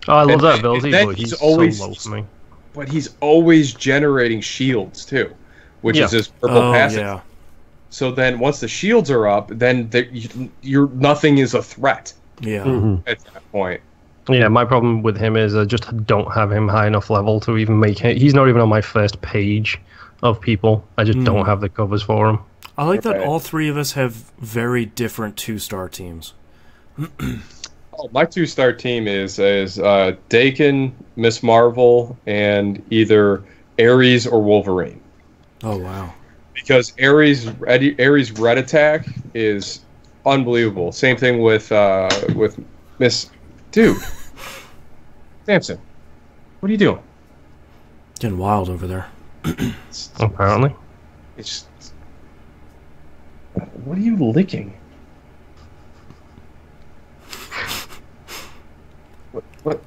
Oh, I love that ability, but he's always so low for me. But he's always generating shields too, which is his purple passive. Yeah. So then once the shields are up, then nothing is a threat. Yeah. At that point. Yeah, my problem with him is I just don't have him high enough level to even make him. He's not even on my first page of people. I just don't have the covers for him. I like that all 3 of us have very different 2-star teams. My 2-star team is Dakin, Miss Marvel, and either Ares or Wolverine. Oh wow! Because Ares' red attack is unbelievable. Same thing with Miss Samson. What are you doing? Getting wild over there. Apparently. It's. What are you licking? What?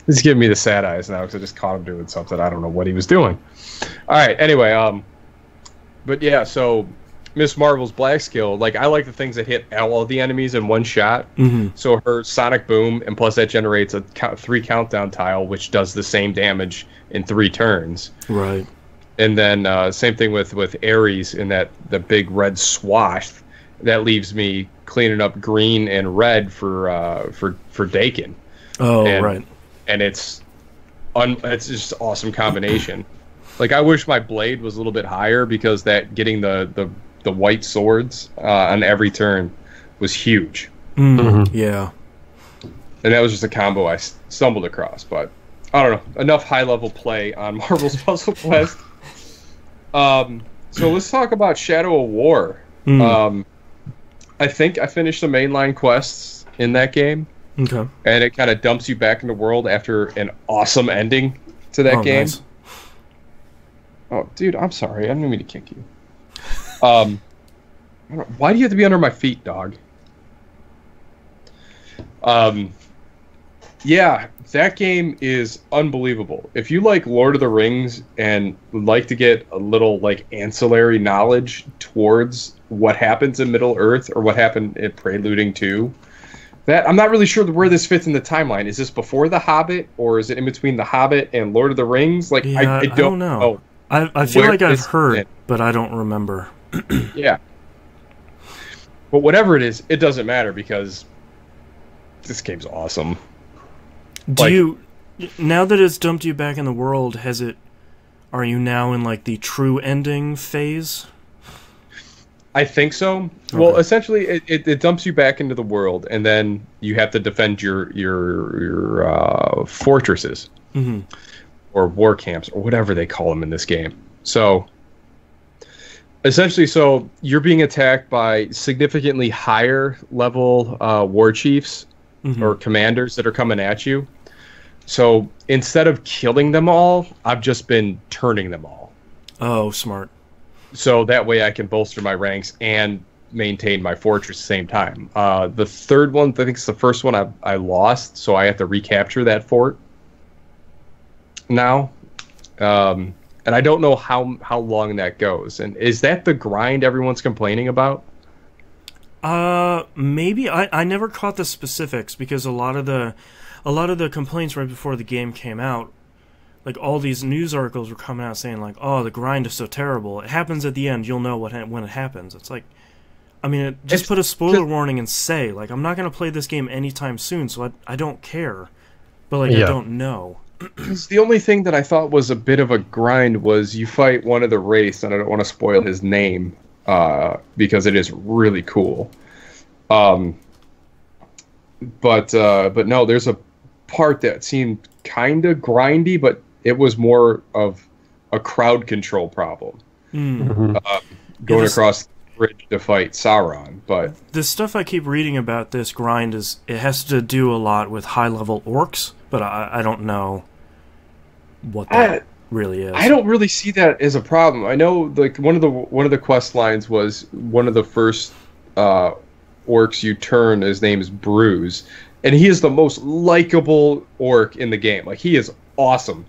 He's giving me the sad eyes now because I just caught him doing something. I don't know what he was doing. All right. Anyway, but yeah. So Miss Marvel's black skill, like I like the things that hit all of the enemies in one shot. So her sonic boom, and plus that generates a 3 countdown tile, which does the same damage in 3 turns. Right. And then same thing with Ares in the big red swath that leaves me cleaning up green and red for Dakin. Oh, right. And it's just an awesome combination. Like I wish my blade was a little bit higher, because that getting the white swords on every turn was huge. Yeah. And that was just a combo I stumbled across, but I don't know. Enough high level play on Marvel's Puzzle Quest. So let's talk about Shadow of War. I think I finished the mainline quests in that game. Okay. And it kind of dumps you back in the world after an awesome ending to that game. Nice. Oh, dude, I'm sorry. I didn't mean to kick you. Why do you have to be under my feet, dog? Yeah, that game is unbelievable. If you like Lord of the Rings and would like to get a little like ancillary knowledge towards what happens in Middle Earth or what happened in Preluding 2, that I'm not really sure where this fits in the timeline. Is this before The Hobbit, or is it in between The Hobbit and Lord of the Rings? Like, yeah, I don't know. I feel like I've heard, but I don't remember. Yeah. But whatever it is, it doesn't matter, because this game's awesome. Now that it's dumped you back in the world, are you now in like the true ending phase? I think so. Okay. Well, essentially, it dumps you back into the world, and then you have to defend your fortresses, or war camps, or whatever they call them in this game. So, Essentially, so you're being attacked by significantly higher level war chiefs or commanders that are coming at you. So instead of killing them all, I've just been turning them all. Oh, smart. So that way I can bolster my ranks and maintain my fortress at the same time. The third one, I think it's the first one I lost, so I have to recapture that fort now. And I don't know how long that goes. And is that the grind everyone's complaining about? Maybe. I never caught the specifics because a lot of the complaints right before the game came out, like all these news articles were coming out saying like, "Oh, the grind is so terrible. It happens at the end. You'll know when it happens." It's like, I mean, just put a spoiler warning and say like, "I'm not going to play this game anytime soon, so I don't care." But like, I don't know. The only thing that I thought was a bit of a grind was you fight one of the race, and I don't want to spoil his name because it is really cool. But no, there's a part that seemed kind of grindy, but it was more of a crowd control problem. Going across the bridge to fight Sauron. But the stuff I keep reading about this grind it has to do a lot with high level orcs, but I don't know what that really is. I don't really see that as a problem. I know like one of the quest lines was one of the first orcs you turn. His name is Bruise, and he is the most likable orc in the game. Like he is awesome.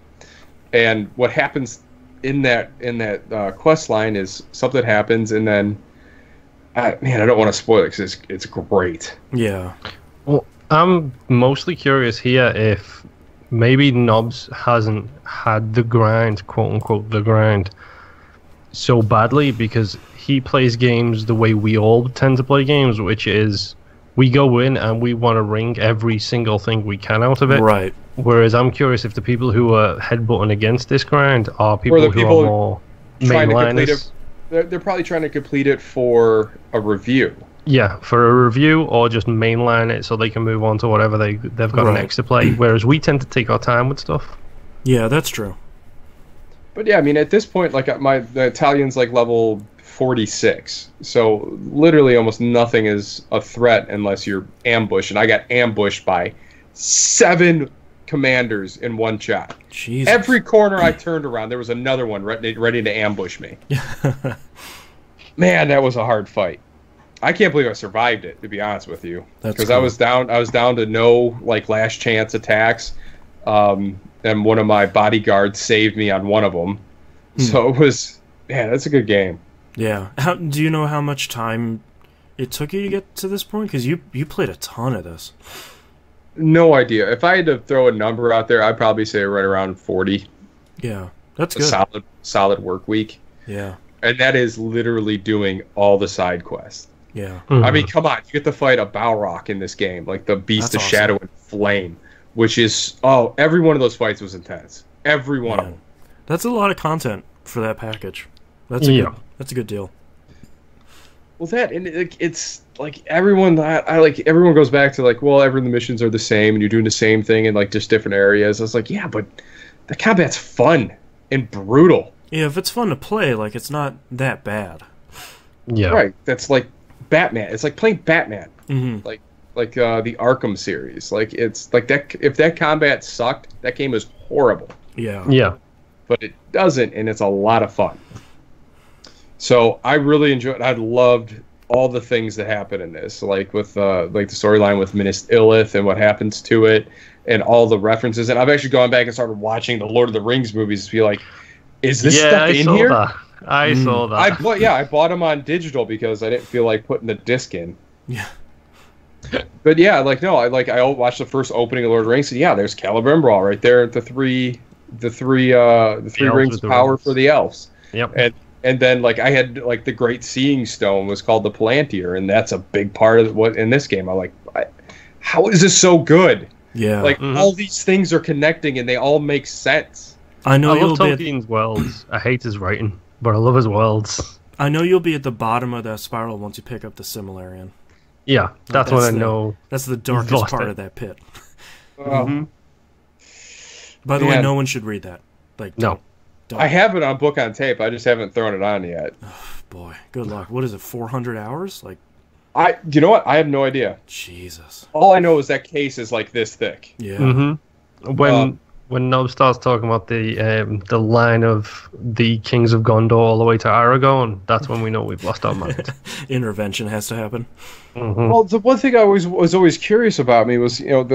And what happens in that quest line is something happens, and then I don't want to spoil it because it's great. Yeah. Well, I'm mostly curious here if maybe Nobs hasn't had the grind, quote unquote, the grind, so badly because he plays games the way we all tend to play games, which is we go in and we want to wring every single thing we can out of it. Right. Whereas I'm curious if the people who are headbutting against this grind are people who are more mainliners. They're probably trying to complete it for a review. Yeah, for a review or just mainline it so they can move on to whatever they've got next to play. Whereas we tend to take our time with stuff. Yeah, that's true. But yeah, I mean, at this point, like the Italian's like level 46, so literally almost nothing is a threat unless you're ambushed. And I got ambushed by 7 commanders in one shot. Jesus. Every corner I turned around, there was another one ready to ambush me. Man, that was a hard fight. I can't believe I survived it, to be honest with you, because cool. I was down to no like last chance attacks, and one of my bodyguards saved me on one of them. So it was, man, that's a good game. Yeah. Do you know how much time it took you to get to this point? Because you played a ton of this. No idea. If I had to throw a number out there, I'd probably say right around 40. Yeah, that's good. A solid work week. Yeah. And that is literally doing all the side quests. Yeah. I mean, come on. You get to fight a Balrog in this game, like the Beast of Shadow and Flame, which is, every one of those fights was intense. Every one of them. That's a lot of content for that package. That's a good deal. Well, it's like everyone. Everyone goes back to like, well, every of the missions are the same, and you're doing the same thing in like just different areas. I was like, yeah, but the combat's fun and brutal. Yeah, if it's fun to play, like it's not that bad. Yeah, right. That's like Batman. It's like playing Batman. Mm-hmm. Like the Arkham series. Like it's like that. If that combat sucked, that game is horrible. Yeah. Yeah. But it doesn't, and it's a lot of fun. So I really enjoyed. I loved all the things that happen in this, like with the storyline with Minas Ithil and what happens to it, and all the references. And I've actually gone back and started watching the Lord of the Rings movies to be like, is this stuff in here? I saw that. I bought them on digital because I didn't feel like putting the disc in. Yeah. But yeah, I watched the first opening of Lord of the Rings, and yeah, there's Celebrimbor right there at the three rings of power for the elves. Yep. And then, like, I had, like, the Great Seeing Stone was called the Palantir, and that's a big part of what in this game. I'm like, how is this so good? Yeah. Like, all these things are connecting, and they all make sense. I love Tolkien's worlds. I hate his writing, but I love his worlds. I know you'll be at the bottom of that spiral once you pick up the Silmarillion. Yeah, that's when I know. That's the darkest part of that pit. By the way, no one should read that. Like, no. I have it on book on tape. I just haven't thrown it on yet. Oh, boy, good luck. What is it? 400 hours? Like, you know what? I have no idea. Jesus. All I know is that case is like this thick. Yeah. Mm-hmm. When Nob starts talking about the line of the Kings of Gondor all the way to Aragorn, that's when we know we've lost our mind. Intervention has to happen. Mm-hmm. Well, the one thing I was always curious about me was, with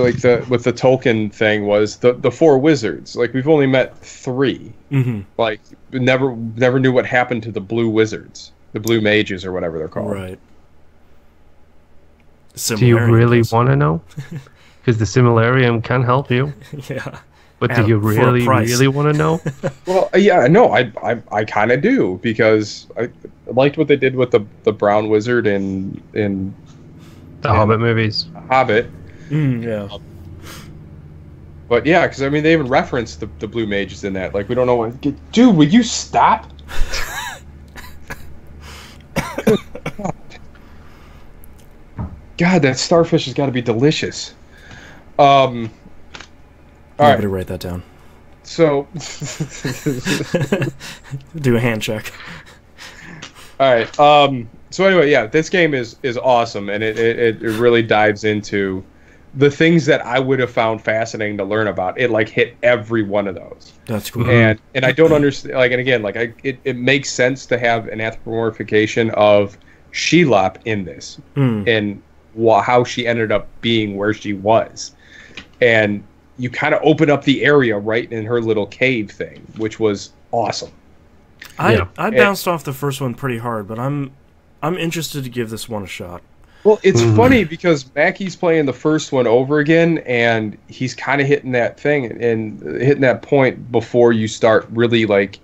the Tolkien thing was the four wizards. Like, we've only met 3. Mm-hmm. Like, never knew what happened to the blue wizards, the blue mages or whatever they're called. Right. Do you really want to know? Because the Similarium can help you. Yeah. But do you really want to know? Well, yeah, no, I kind of do, because I liked what they did with the brown wizard in the Hobbit movies. Hobbit. Yeah. But yeah, because I mean, they even referenced the blue mages in that. Like, we don't know what. Dude, will you stop? God, that starfish has got to be delicious. All right. To write that down. So, do a hand check. All right. So anyway, yeah, this game is awesome, and it really dives into the things that I would have found fascinating to learn about. It like hit every one of those. That's cool. And I don't understand. Like, and again, like it makes sense to have an anthropomorphication of Shelob in this, and how she ended up being where she was, and you kind of open up the area right in her little cave thing, which was awesome. I bounced off the first one pretty hard, but I'm interested to give this one a shot. Well, it's funny because Mackey's playing the first one over again, and he's kind of hitting that thing and hitting that point before you start really like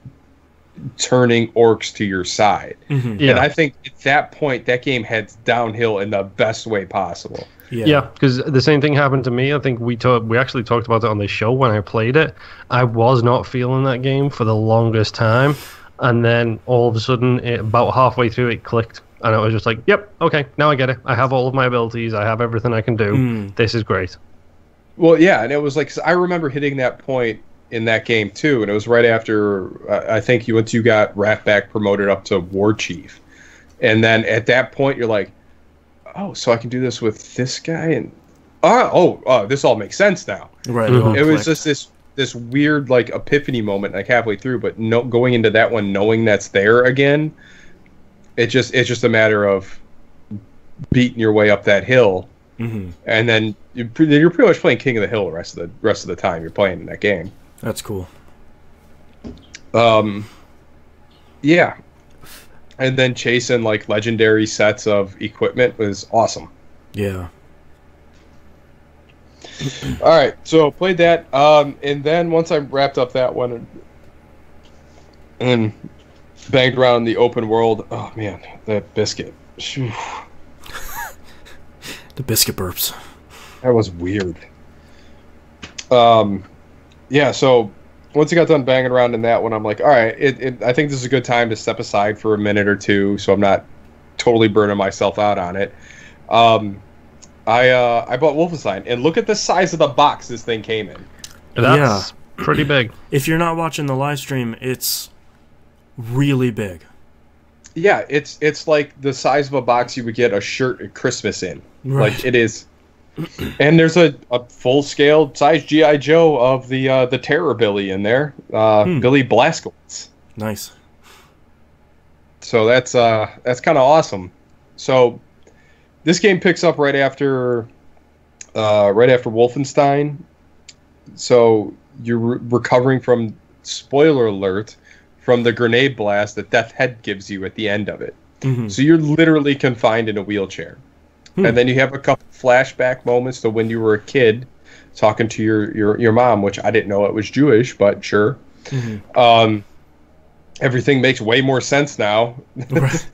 turning orcs to your side. Mm-hmm. Yeah. And I think at that point, that game heads downhill in the best way possible. Yeah, because the same thing happened to me. I think we actually talked about it on the show when I played it. I was not feeling that game for the longest time, and then all of a sudden, about halfway through, it clicked, and I was just like, "Yep, okay, now I get it. I have all of my abilities. I have everything I can do. This is great." Well, yeah, and it was like, 'cause I remember hitting that point in that game too, and it was right after I think once you got Ratback promoted up to War Chief, and then at that point, you're like, oh, so I can do this with this guy, and this all makes sense now. Right. It was just this weird like epiphany moment like halfway through, but going into that one knowing that's there again, it's just a matter of beating your way up that hill, and then you're pretty much playing King of the Hill the rest of the time you're playing in that game. That's cool. Yeah. And then chasing like legendary sets of equipment was awesome. Yeah. All right, so played that, and then once I wrapped up that one and banged around the open world, oh man, that biscuit. The biscuit burps. That was weird. Yeah, so once I got done banging around in that one, I'm like, all right, I think this is a good time to step aside for a minute or two, so I'm not totally burning myself out on it. I bought Wolfenstein, and look at the size of the box this thing came in. That's pretty big. If you're not watching the live stream, it's really big. Yeah, it's like the size of a box you would get a shirt at Christmas in. Right. Like, it is. And there's a full-scale size G.I. Joe of the Terror Billy in there, Billy Blazkowicz. Nice. So that's kind of awesome. So this game picks up right after Wolfenstein. So you're recovering from, spoiler alert, from the grenade blast that Death Head gives you at the end of it. Mm-hmm. So you're literally confined in a wheelchair. And then you have a couple flashback moments to when you were a kid talking to your mom, which I didn't know it was Jewish, but sure. Mm-hmm. Everything makes way more sense now. Right.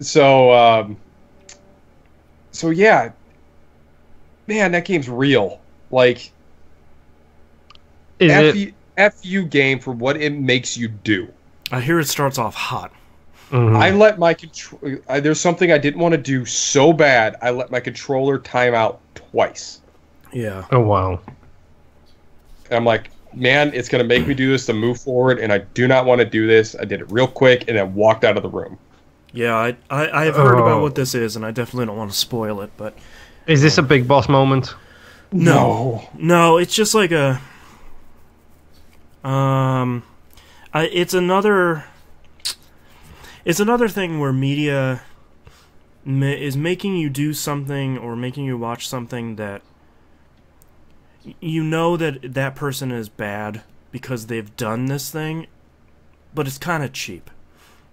So yeah, man, that game's real. Like, F-U game for what it makes you do. I hear it starts off hot. Mm-hmm. I let my there's something I didn't want to do so bad. I let my controller time out twice. Yeah. Oh wow. And I'm like, man, it's going to make me do this to move forward, and I do not want to do this. I did it real quick and then walked out of the room. Yeah, I have heard about what this is, and I definitely don't want to spoil it, but... Is this a big boss moment? No, it's just like a... It's another thing where media is making you do something or making you watch something that you know that person is bad because they've done this thing, but it's kind of cheap.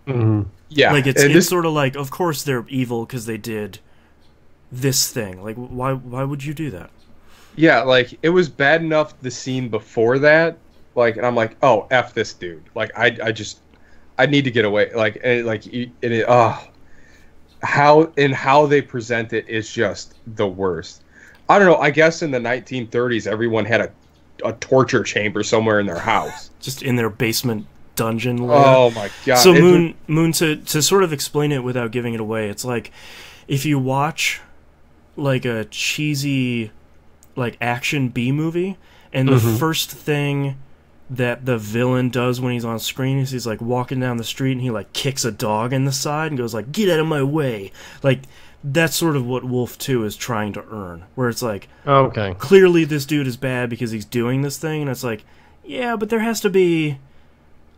Mm-hmm. Yeah, like it's sort of like, of course they're evil because they did this thing. Like, why would you do that? Yeah, like it was bad enough the scene before that. Like, and I'm like, oh, F this dude. Like, I need to get away. How they present it is just the worst. I don't know. I guess in the 1930s, everyone had a torture chamber somewhere in their house, just in their basement dungeon. Oh my god! So Moon, to sort of explain it without giving it away, it's like if you watch like a cheesy like action B movie, and the first thing that the villain does when he's on screen is he's like walking down the street and he like kicks a dog in the side and goes like, "Get out of my way!" Like that's sort of what Wolf 2 is trying to earn, where it's like, okay, clearly this dude is bad because he's doing this thing, and it's like, yeah, but there has to be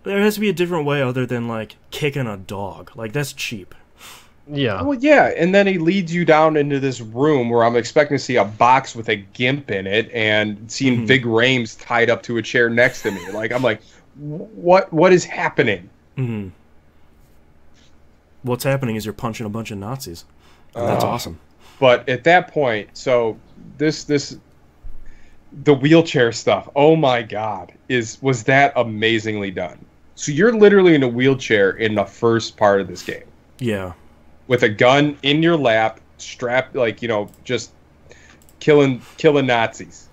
a different way other than like kicking a dog. Like that's cheap. Yeah. Well, yeah, and then he leads you down into this room where I'm expecting to see a box with a gimp in it and seeing Vig Rhames tied up to a chair next to me. Like I'm like, what is happening? Mm-hmm. What's happening is you're punching a bunch of Nazis. That's awesome. But at that point, so the wheelchair stuff, oh my god, was that amazingly done. So you're literally in a wheelchair in the first part of this game. Yeah. With a gun in your lap, strapped, like, just killing Nazis.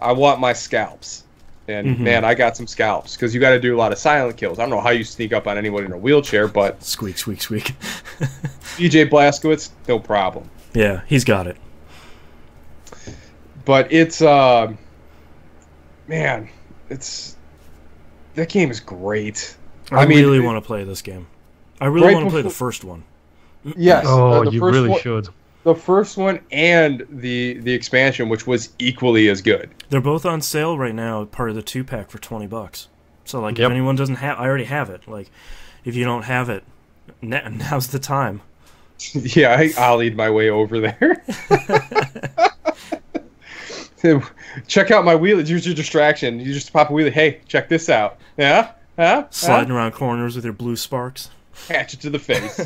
I want my scalps. And man, I got some scalps, because you got to do a lot of silent kills. I don't know how you sneak up on anyone in a wheelchair, but... Squeak, squeak, squeak. DJ Blazkowicz, no problem. Yeah, he's got it. But it's, man, that game is great. I really want to play this game. I really want to play the first one. Yes. Oh, you really should. The first one and the expansion, which was equally as good. They're both on sale right now, part of the 2-pack for $20. So, like, if anyone doesn't have... I already have it. Like, if you don't have it, now's the time. Yeah, I'll lead my way over there. Check out my wheelie. Use your distraction. You just pop a wheelie. Hey, check this out. Yeah? Huh? Sliding around corners with your blue sparks. Hatch it to the face.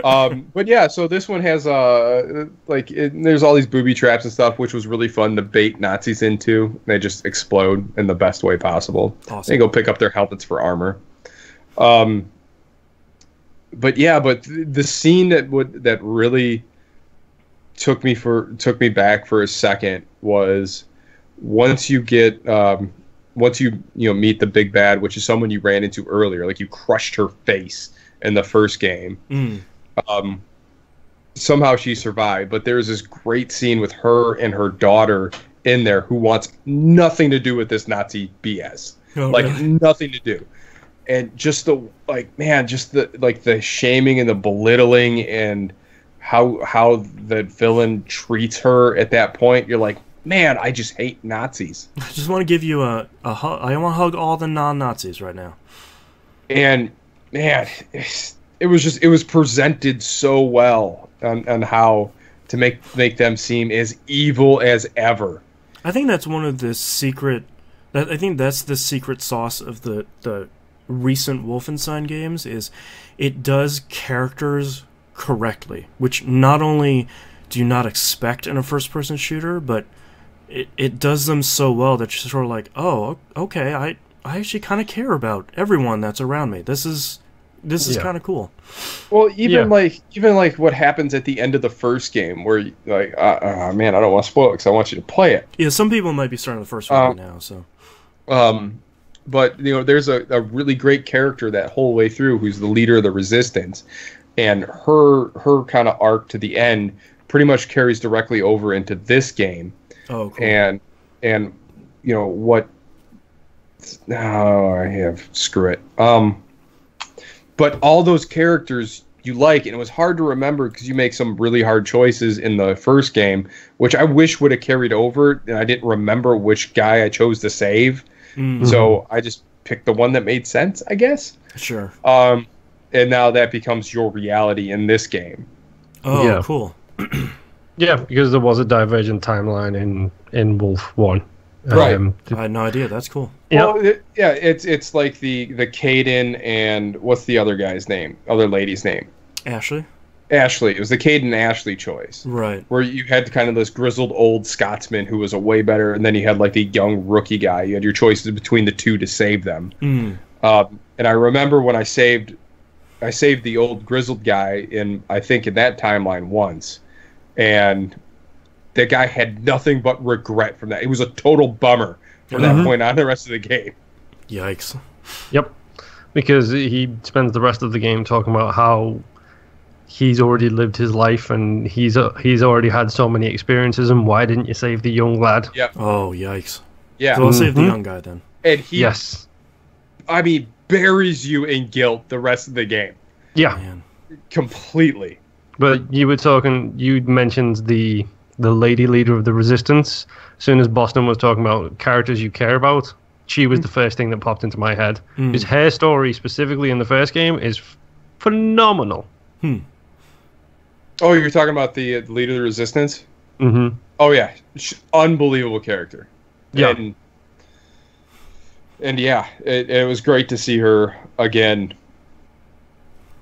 But yeah, so this one has there's all these booby traps and stuff, which was really fun to bait Nazis into. They just explode in the best way possible. Awesome. They go pick up their helmets for armor. But the scene that really took me back for a second was once you get once you meet the big bad, which is someone you ran into earlier, like you crushed her face in the first game. Somehow she survived, but there's this great scene with her and her daughter in there who wants nothing to do with this Nazi BS. Really? Nothing to do. And just the shaming and the belittling and how the villain treats her at that point, you're like, man, I just hate Nazis. I just want to give you a hug. I want to hug all the non-Nazis right now. And man, it was presented so well on how to make them seem as evil as ever. I think that's one of the secret. I think that's the secret sauce of the recent Wolfenstein games. Is it does characters correctly, which not only do you not expect in a first-person shooter, but it does them so well that you're sort of like, oh, okay, I actually kind of care about everyone that's around me. This is kind of cool. Well, even what happens at the end of the first game, where man, I don't want to spoil it because I want you to play it. Yeah, some people might be starting the first one right now. So, but there's a really great character that whole way through who's the leader of the resistance, and her kind of arc to the end pretty much carries directly over into this game. Oh, cool. And and what. Oh, I have screw it. But all those characters you like, and it was hard to remember because you make some really hard choices in the first game, which I wish would have carried over, and I didn't remember which guy I chose to save. Mm-hmm. So I just picked the one that made sense, I guess. Sure. And now that becomes your reality in this game. Oh, yeah. Cool. Yeah, because there was a divergent timeline in Wolf 1. Right. I had no idea. That's cool. Well, it's like the Caden and what's the other guy's name? Other lady's name? Ashley. Ashley. It was the Caden Ashley choice. Right. Where you had kind of this grizzled old Scotsman who was a way better, and then you had like the young rookie guy. You had your choices between the two to save them. Mm. And I remember when I saved the old grizzled guy I think in that timeline once, and that guy had nothing but regret from that. It was a total bummer from that point on the rest of the game. Yikes. Yep. Because he spends the rest of the game talking about how he's already lived his life and he's already had so many experiences, and why didn't you save the young lad? Yep. Oh, yikes. Yeah. So I'll save the young guy then. And he, yes. I mean, buries you in guilt the rest of the game. Yeah. Man. Completely. But you mentioned the lady leader of the resistance. As soon as Boston was talking about characters you care about, she was the first thing that popped into my head. His her story, specifically in the first game, is phenomenal. Oh, you're talking about the leader of the resistance? Mm-hmm. Oh, yeah. Unbelievable character. Yeah. And yeah, it was great to see her again,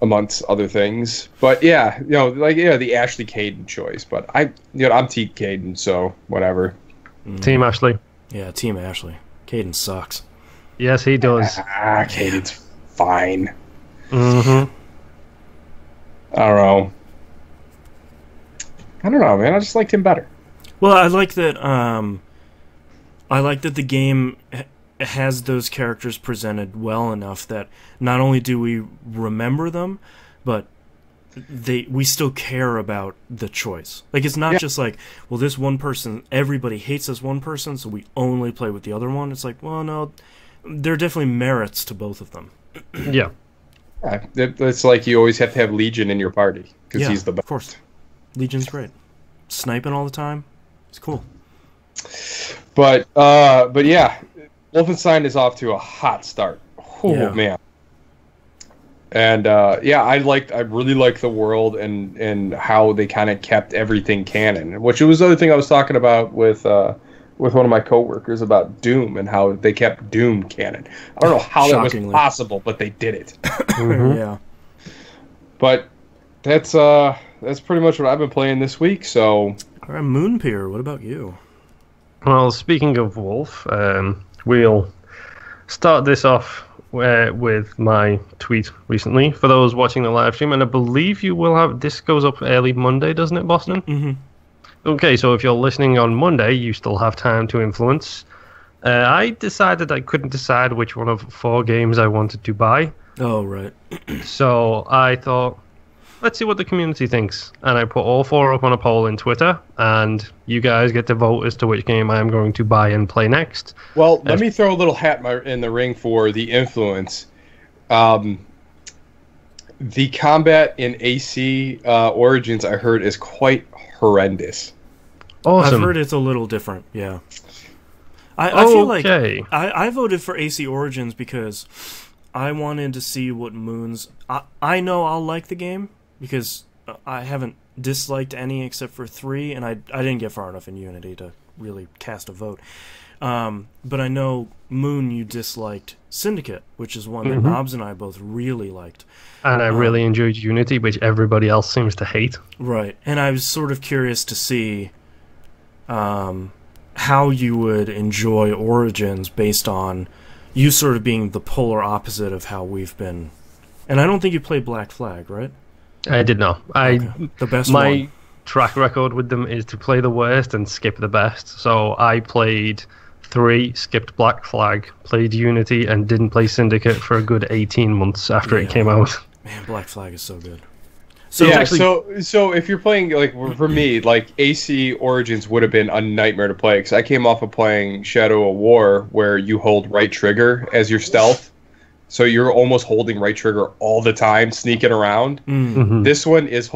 amongst other things. But yeah, the Ashley Caden choice. But I'm Team Caden, so whatever. Team Ashley. Yeah, Team Ashley. Caden sucks. Yes, he does. Caden's fine. Mm-hmm. I don't know, man. I just liked him better. Well, I like that. I like that the game has those characters presented well enough that not only do we remember them, but we still care about the choice. Like, it's not just like, well, this one person, everybody hates this one person, so we only play with the other one. It's like, well, no, there are definitely merits to both of them. Yeah. It's like you always have to have Legion in your party because he's the best. Of course. Legion's great. Sniping all the time. It's cool. But yeah, Wolfenstein is off to a hot start. Oh man. And I really liked the world and how they kind of kept everything canon, which was the other thing I was talking about with one of my coworkers about Doom and how they kept Doom canon. I don't know how that was possible, but they did it. Yeah. But that's pretty much what I've been playing this week. So, all right, Moonpeer, what about you? Well, speaking of Wolf, we'll start this off with my tweet recently for those watching the live stream, and I believe you will have this goes up early Monday, doesn't it, Boston? Mm-hmm. Okay, so if you're listening on Monday, you still have time to influence. I decided I couldn't decide which one of 4 games I wanted to buy. Oh, right. So I thought, let's see what the community thinks. And I put all 4 up on a poll in Twitter, and you guys get to vote as to which game I'm going to buy and play next. Well, let me throw a little hat in the ring for the influence. The combat in AC Origins, I heard, is quite horrendous. Awesome. I've heard it's a little different, yeah. I feel like I voted for AC Origins because I wanted to see what Moon's... I know I'll like the game because I haven't disliked any except for 3, and I didn't get far enough in Unity to really cast a vote. But I know, Moon, you disliked Syndicate, which is one that Knobs and I both really liked. And I really enjoyed Unity, which everybody else seems to hate. Right. And I was sort of curious to see how you would enjoy Origins based on you sort of being the polar opposite of how we've been. And I don't think you played Black Flag, right? I did not. The best my one. Track record with them is to play the worst and skip the best. So I played 3, skipped Black Flag, played Unity, and didn't play Syndicate for a good 18 months after it came out. Man, Black Flag is so good. So yeah, actually... so if you're playing, like, for me, like, AC Origins would have been a nightmare to play, because I came off of playing Shadow of War, where you hold right trigger as your stealth, so you're almost holding right trigger all the time, sneaking around. Mm-hmm. This one is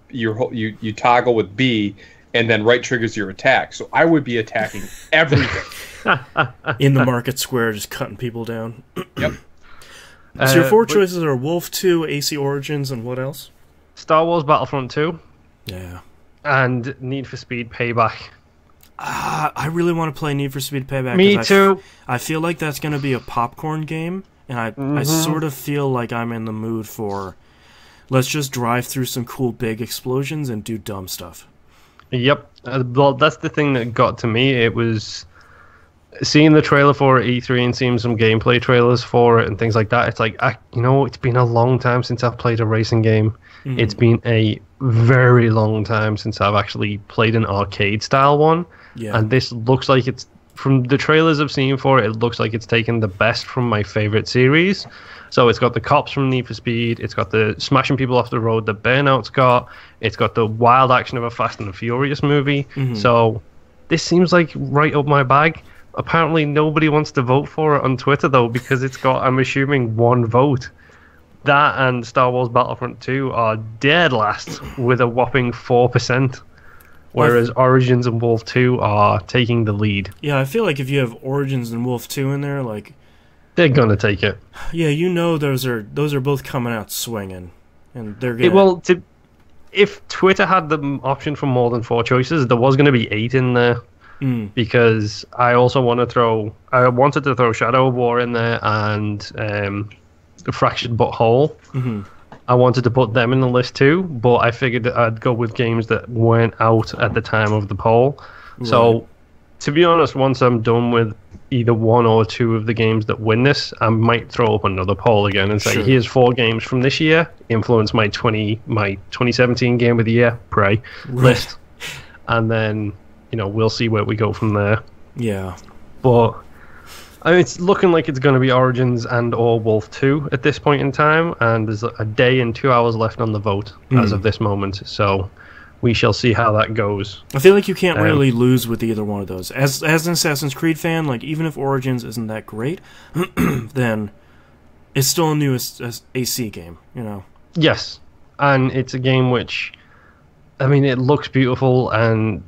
you toggle with B, and then right triggers your attack, so I would be attacking everything. In the market square, just cutting people down. Yep. So your four choices are Wolf 2, AC Origins, and what else? Star Wars Battlefront 2. Yeah. And Need for Speed Payback. I really want to play Need for Speed Payback. Me too. I feel like that's going to be a popcorn game, and I sort of feel like I'm in the mood for, let's just drive through some cool big explosions and do dumb stuff. Yep. Well, that's the thing that got to me. It was seeing the trailer for E3 and seeing some gameplay trailers for it and things like that. It's like, it's been a long time since I've played a racing game. Mm-hmm. It's been a very long time since I've actually played an arcade-style one. Yeah. And this looks like it's, from the trailers I've seen for it, it looks like it's taken the best from my favorite series. So it's got the cops from Need for Speed, it's got the smashing people off the road that Burnout's got, it's got the wild action of a Fast and the Furious movie. Mm-hmm. So this seems like right up my bag. Apparently nobody wants to vote for it on Twitter, though, because it's got, I'm assuming, one vote. That and Star Wars Battlefront 2 are dead last with a whopping 4%, whereas Origins and Wolf 2 are taking the lead. Yeah, I feel like if you have Origins and Wolf 2 in there, like, they're gonna take it. Yeah, those are both coming out swinging, and they're gonna. If Twitter had the option for more than 4 choices, there was gonna be 8 in there. Because I also wanted to throw Shadow of War in there and Fractured But Whole. Mm-hmm. I wanted to put them in the list too, but I figured that I'd go with games that weren't out at the time of the poll. Right. So, to be honest, once I'm done with either 1 or 2 of the games that win this, I might throw up another poll again and say, here's 4 games from this year, influence my 2017 Game of the Year, Prey, list. And then, we'll see where we go from there. Yeah. But it's looking like it's going to be Origins and or Wolf 2 at this point in time, and there's a day and 2 hours left on the vote as of this moment, so we shall see how that goes. I feel like you can't really lose with either one of those. As an Assassin's Creed fan, like, even if Origins isn't that great, then it's still a new AC game, Yes, and it's a game which, it looks beautiful, and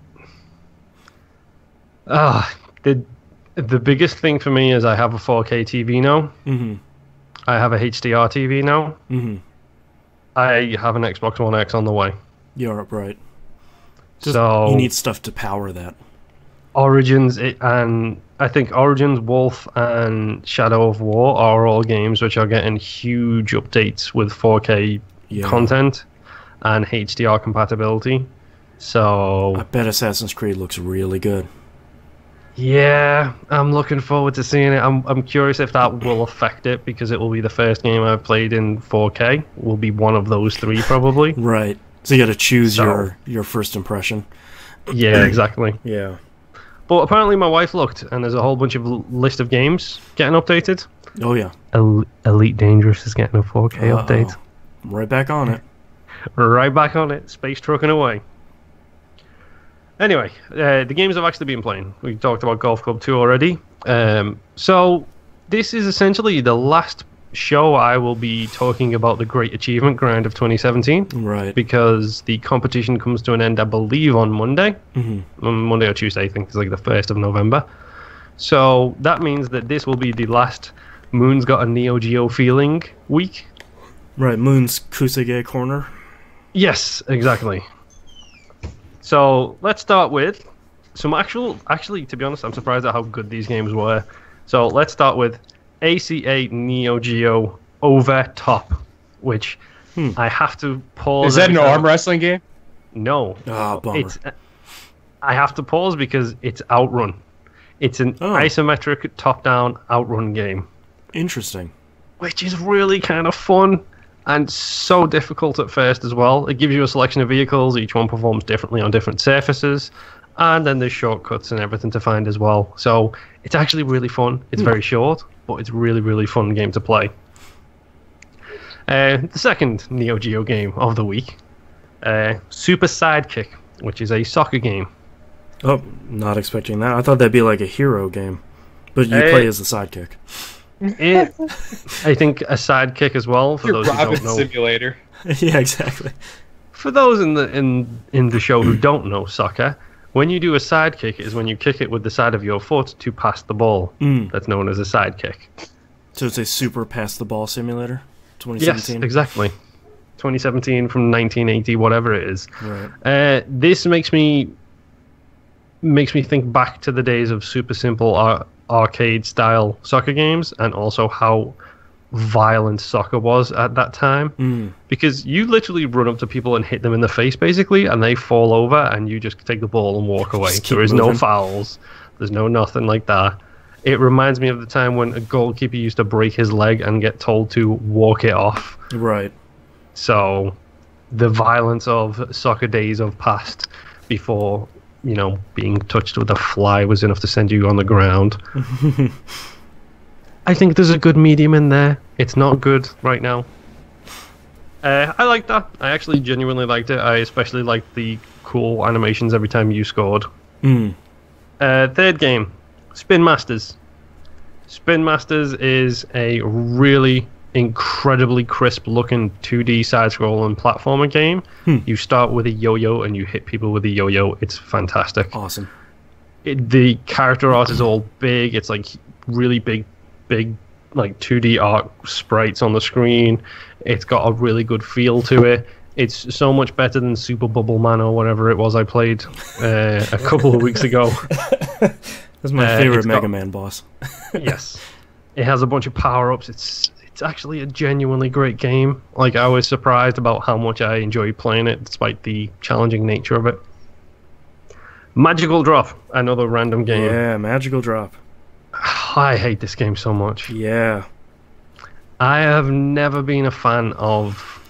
the biggest thing for me is I have a 4K TV now. Mm-hmm. I have a HDR TV now. Mm-hmm. I have an Xbox One X on the way. You're right. So you need stuff to power that. Origins, and I think Origins, Wolf, and Shadow of War are all games which are getting huge updates with 4K content and HDR compatibility. So I bet Assassin's Creed looks really good. Yeah, I'm looking forward to seeing it. I'm curious if that will affect it, because it will be the first game I've played in 4K. Will be one of those 3 probably. Right. So you got to choose your first impression. Yeah, exactly. Yeah. But apparently my wife looked, and there's a whole bunch of list of games getting updated. Oh yeah. Elite Dangerous is getting a 4K update. I'm right back on it. Right back on it. Space trucking away. Anyway, the games I've actually been playing. We talked about Golf Club 2 already. So this is essentially the last show I will be talking about the Great Achievement Grind of 2017. Right. Because the competition comes to an end, I believe, on Monday. Mm-hmm. On Monday or Tuesday, I think it's like the 1st of November. So that means that this will be the last Moon's Got a Neo Geo Feeling week. Right, Moon's Kusage Corner. Yes, exactly. So let's start with some actually, to be honest, I'm surprised at how good these games were. So let's start with ACA Neo Geo Over Top, which I have to pause. Is that an arm wrestling game? No. Oh, bummer. I have to pause because it's Outrun. It's an isometric top-down Outrun game. Interesting. Which is really kind of fun. And so difficult at first as well. It gives you a selection of vehicles. Each one performs differently on different surfaces. And then there's shortcuts and everything to find as well. So it's actually really fun. It's very short, but it's really, really fun game to play. The second Neo Geo game of the week Super Sidekick, which is a soccer game. Oh, not expecting that. I thought that'd be like a hero game, but you play as the sidekick. I think a sidekick as well. For those who don't know, Simulator. Yeah, exactly. For those in the show who don't know soccer, when you do a sidekick is when you kick it with the side of your foot to pass the ball. That's known as a sidekick. So it's a super pass the ball simulator. 2017. Yes, exactly. 2017 from 1980, whatever it is. Right. This makes me think back to the days of super simple arcade style soccer games, and also how violent soccer was at that time. Because you literally run up to people and hit them in the face basically, and they fall over, and you just take the ball and walk away. There is no fouls. There's no nothing like that. It reminds me of the time when a goalkeeper used to break his leg and get told to walk it off. Right. So the violence of soccer days of past, before, you know, being touched with a fly was enough to send you on the ground. I think there's a good medium in there. It's not good right now. I like that. I actually genuinely liked it. I especially liked the cool animations every time you scored. Third game, Spinmasters. Spinmasters is a really incredibly crisp looking 2D side-scrolling platformer game. You start with a yo-yo and you hit people with a yo-yo. It's fantastic. Awesome. The character art is all big. It's like really big like 2D art sprites on the screen. It's got a really good feel to it. It's so much better than Super Bubble Man or whatever it was I played a couple of weeks ago. That's my favorite Mega Man boss. Yes. It has a bunch of power-ups. It's actually a genuinely great game. Like, I was surprised about how much I enjoyed playing it, despite the challenging nature of it. Magical Drop, another random game. Yeah, Magical Drop. I hate this game so much. Yeah. I have never been a fan of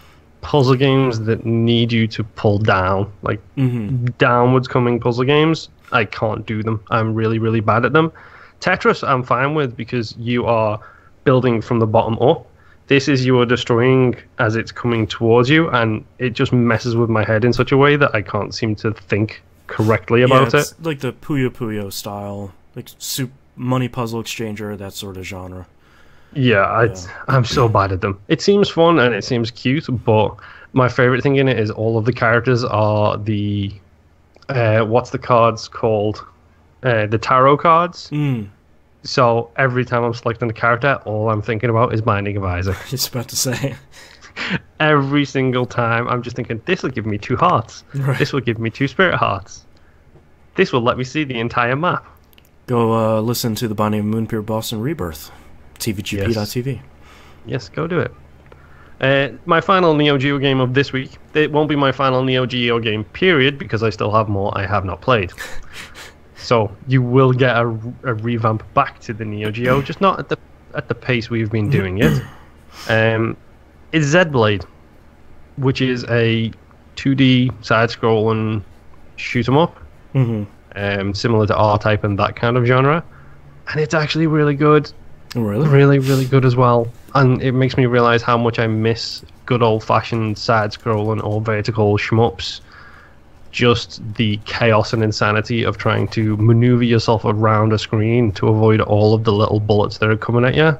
puzzle games that need you to pull down. Like, downwards coming puzzle games, I can't do them. I'm really, really bad at them. Tetris, I'm fine with, because you are building from the bottom up. This is you are destroying as it's coming towards you, and it just messes with my head in such a way that I can't seem to think correctly about it. Like the Puyo Puyo style, like money puzzle exchanger, that sort of genre. Yeah, I'm so bad at them. It seems fun and it seems cute, but my favorite thing in it is all of the characters are the what's the cards called? The tarot cards. So every time I'm selecting a character, all I'm thinking about is Binding of Isaac. I was about to say. Every single time, I'm just thinking, this will give me 2 hearts. Right. This will give me 2 spirit hearts. This will let me see the entire map. Go listen to the Binding of Moonpier Boston Rebirth. TVGP.tv. Yes, go do it. My final Neo Geo game of this week. It won't be my final Neo Geo game, period, because I still have more I have not played. So you will get a revamp back to the Neo Geo, just not at the pace we've been doing it. It's Z-Blade, which is a 2D side-scrolling shoot-'em-up, similar to R-Type and that kind of genre, and it's actually really good. Really? Really, really good as well. And it makes me realize how much I miss good old-fashioned side-scrolling or vertical shmups. Just the chaos and insanity of trying to maneuver yourself around a screen to avoid all of the little bullets that are coming at you.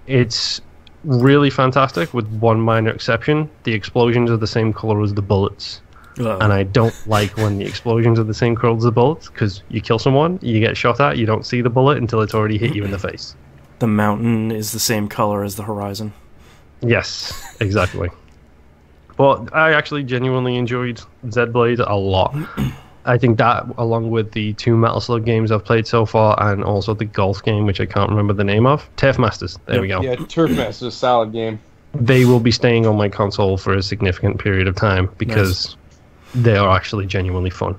It's really fantastic, with one minor exception. The explosions are the same color as the bullets. And I don't like when the explosions are the same color as the bullets, because you kill someone, you get shot at, you don't see the bullet until it's already hit you in the face. The mountain is the same color as the horizon. Yes, exactly. But I actually genuinely enjoyed Z-Blade a lot. I think that, along with the 2 Metal Slug games I've played so far, and also the golf game, which I can't remember the name of, Turf Masters, there we go. Yeah, Turf Masters, solid game. They will be staying on my console for a significant period of time, because they are actually genuinely fun.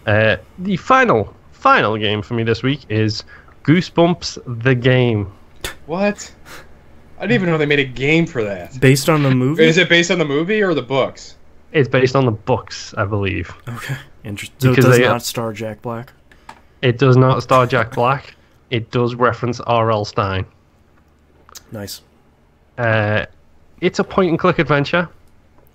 The final game for me this week is Goosebumps the game. What? I didn't even know they made a game for that. Based on the movie? Is it based on the movie or the books? It's based on the books, I believe. Okay, interesting. So it does not star Jack Black? It does not star Jack Black. It does reference R.L. Stine. Nice. It's a point-and-click adventure.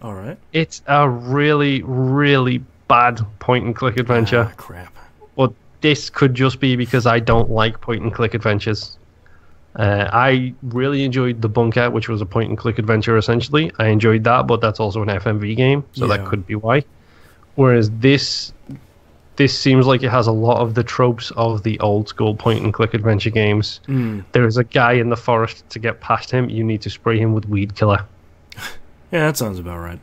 All right. It's a really, really bad point-and-click adventure. Ah, crap. But this could just be because I don't like point-and-click adventures. I really enjoyed The Bunker, which was a point-and-click adventure, essentially. I enjoyed that, but that's also an FMV game, so that could be why. Whereas this seems like it has a lot of the tropes of the old-school point-and-click adventure games. There is a guy in the forest. To get past him, you need to spray him with weed killer. Yeah, that sounds about right.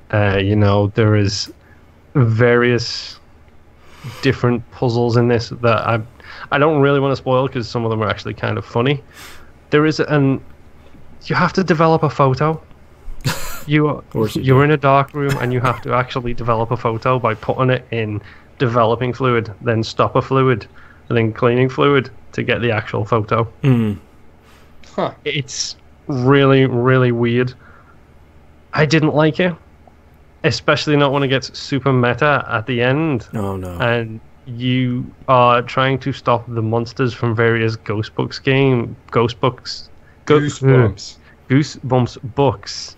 There is various different puzzles in this that I don't really want to spoil because some of them are actually kind of funny. There is you have to develop a photo. You're in a dark room and you have to actually develop a photo by putting it in developing fluid, then stopper fluid, and then cleaning fluid to get the actual photo. Huh. It's really, really weird. I didn't like it, especially not when it gets super meta at the end. Oh no! And you are trying to stop the monsters from various Goosebumps books,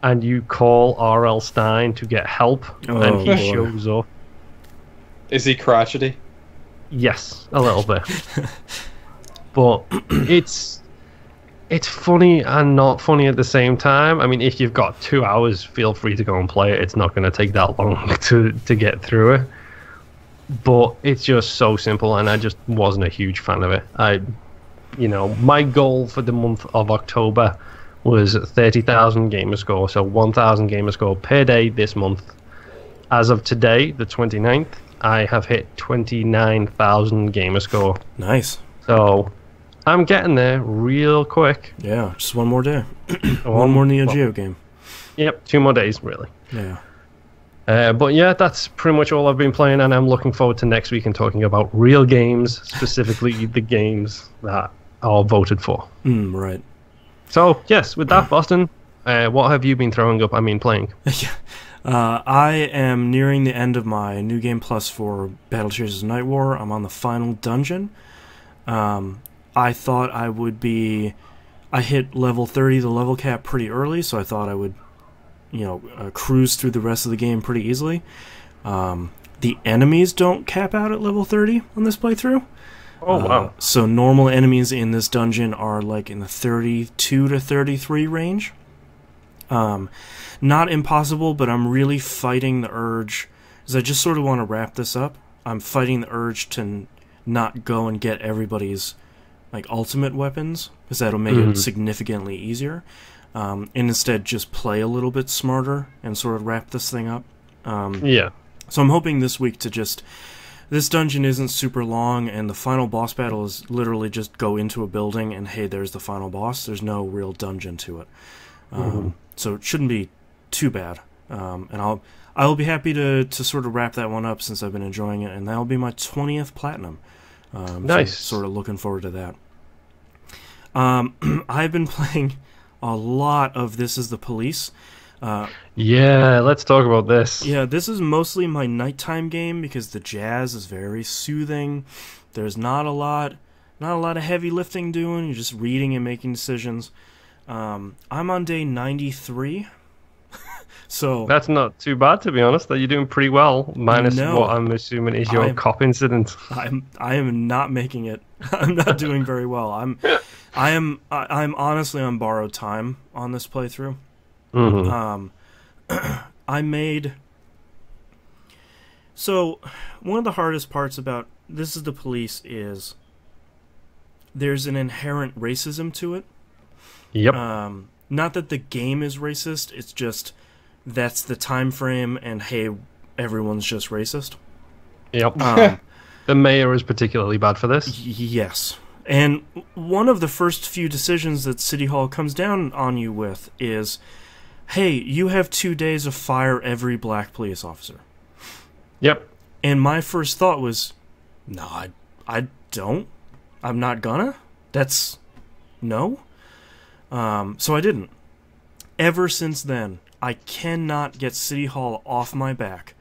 and you call R.L. Stine to get help, and he shows up. Is he crotchety? Yes, a little bit. But it's funny and not funny at the same time. I mean, if you've got 2 hours, feel free to go and play it. It's not going to take that long to get through it. But it's just so simple, and I just wasn't a huge fan of it. My goal for the month of October was 30,000 gamer score, so 1,000 gamer score per day this month. As of today, the 29th, I have hit 29,000 gamer score. Nice. So I'm getting there real quick. Yeah, just one more day. One more Neo Geo game. Yep, 2 more days, really. Yeah. But yeah, that's pretty much all I've been playing, and I'm looking forward to next week and talking about real games, specifically the games that are voted for. Right. So, yes, with that, Boston, what have you been playing? I am nearing the end of my New Game Plus for Battle Chasers Nightwar. I'm on the final dungeon. I thought I would be... I hit level 30, the level cap, pretty early, so I thought I would, cruise through the rest of the game pretty easily. The enemies don't cap out at level 30 on this playthrough. Oh, wow. So normal enemies in this dungeon are like in the 32 to 33 range. Not impossible, but I'm really fighting the urge, because I just sort of want to wrap this up. I'm fighting the urge to not go and get everybody's ultimate weapons, because that'll make it significantly easier. And instead just play a little bit smarter and sort of wrap this thing up. Yeah. So I'm hoping this week to just... This dungeon isn't super long, and the final boss battle is literally just go into a building and, hey, there's the final boss. There's no real dungeon to it. So it shouldn't be too bad. And I'll be happy to sort of wrap that one up since I've been enjoying it, and that'll be my 20th platinum. Nice. So sort of looking forward to that. I've been playing a lot of This Is the Police. Yeah, let's talk about this. Yeah, this is mostly my nighttime game because the jazz is very soothing. There's not a lot of heavy lifting doing. You're just reading and making decisions. I'm on day 93. So that's not too bad, to be honest. That you're doing pretty well, minus what I'm assuming is your cop incident. I am not making it. I'm not doing very well. I'm honestly on borrowed time on this playthrough. I made... So, one of the hardest parts about This Is the Police is there's an inherent racism to it. Yep. Not that the game is racist, it's just that's the time frame, and hey, everyone's just racist. Yep. The mayor is particularly bad for this. Yes. And one of the first few decisions that City Hall comes down on you with is... Hey, you have 2 days to fire every black police officer. Yep. And my first thought was, no, I don't. I'm not gonna. That's... No. So I didn't. Ever since then, I cannot get City Hall off my back.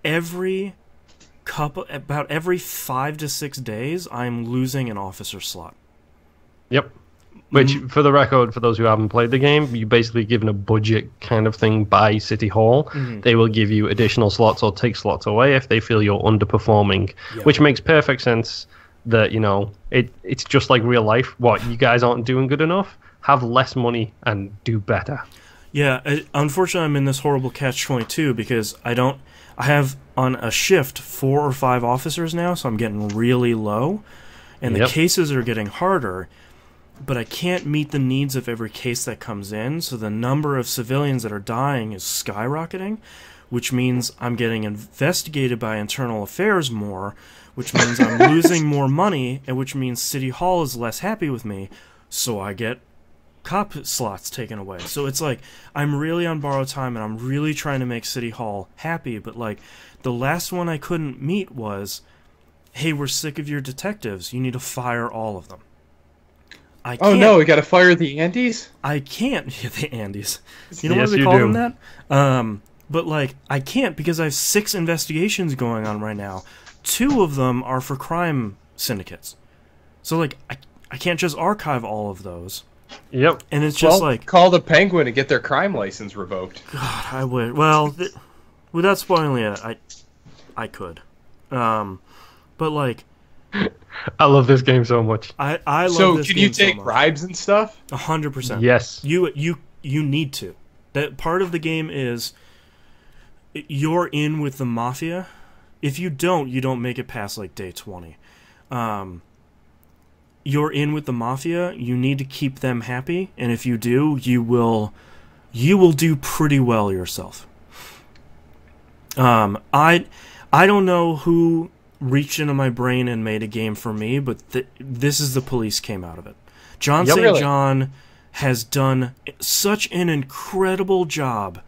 About every 5 to 6 days, I'm losing an officer slot. Yep. Which, for the record, for those who haven't played the game, you're basically given a budget kind of thing by City Hall. They will give you additional slots or take slots away if they feel you're underperforming, which makes perfect sense that, you know, it's just like real life. What, you guys aren't doing good enough? Have less money and do better. Yeah, unfortunately, I'm in this horrible catch-22 because I have on a shift 4 or 5 officers now, so I'm getting really low, and the cases are getting harder. But I can't meet the needs of every case that comes in, so the number of civilians that are dying is skyrocketing, which means I'm getting investigated by internal affairs more, which means I'm losing more money, and which means City Hall is less happy with me, so I get cop slots taken away. So it's like, I'm really on borrowed time, and I'm really trying to make City Hall happy, but like, the last one I couldn't meet was, hey, we're sick of your detectives, you need to fire all of them. Oh no, we gotta fire the Andes? I can't. The Andes. You know why they call them that? But like, I can't because I have 6 investigations going on right now. 2 of them are for crime syndicates. So like, I can't just archive all of those. Yep. And it's just like, call the Penguin and get their crime license revoked. God, I would. Well, without spoiling it, I could. But like, I love this game so much. I love this game so much. So can you take bribes and stuff? 100%. Yes. You need to. That part of the game is you're in with the mafia. If you don't make it past like day 20. You're in with the mafia. You need to keep them happy, and if you do, you will do pretty well yourself. I don't know who reached into my brain and made a game for me, but this is The Police came out of it. John St. John has done such an incredible job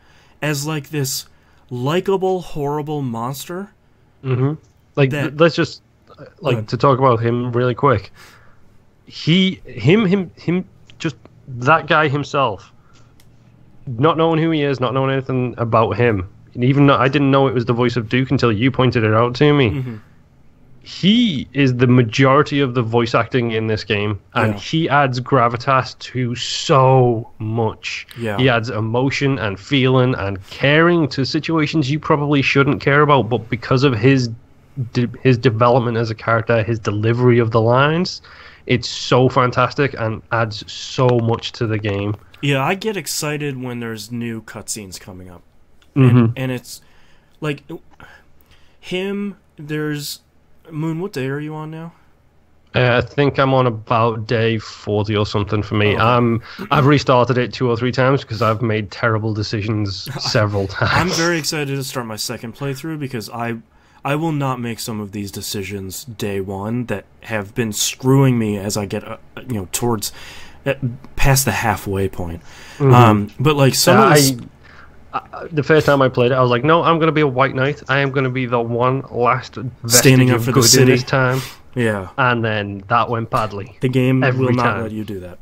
as like this likable, horrible monster. Like, let's just to talk about him really quick. Him, just that guy himself, not knowing who he is, not knowing anything about him, and even I didn't know it was the voice of Duke until you pointed it out to me. He is the majority of the voice acting in this game, and he adds gravitas to so much. He adds emotion and feeling and caring to situations you probably shouldn't care about, but because of his development as a character, his delivery of the lines, it's so fantastic and adds so much to the game. Yeah, I get excited when there's new cutscenes coming up. And it's like him, there's Moon, what day are you on now? I think I'm on about day 40 or something for me. I've restarted it 2 or 3 times because I've made terrible decisions several times. I'm very excited to start my second playthrough because I will not make some of these decisions day 1 that have been screwing me as I get towards past the halfway point. But like some of this, the first time I played it, I was like, no, I'm going to be a white knight. I am going to be the one last standing up for the city this time. Yeah. And then that went badly. The game will not let you do that.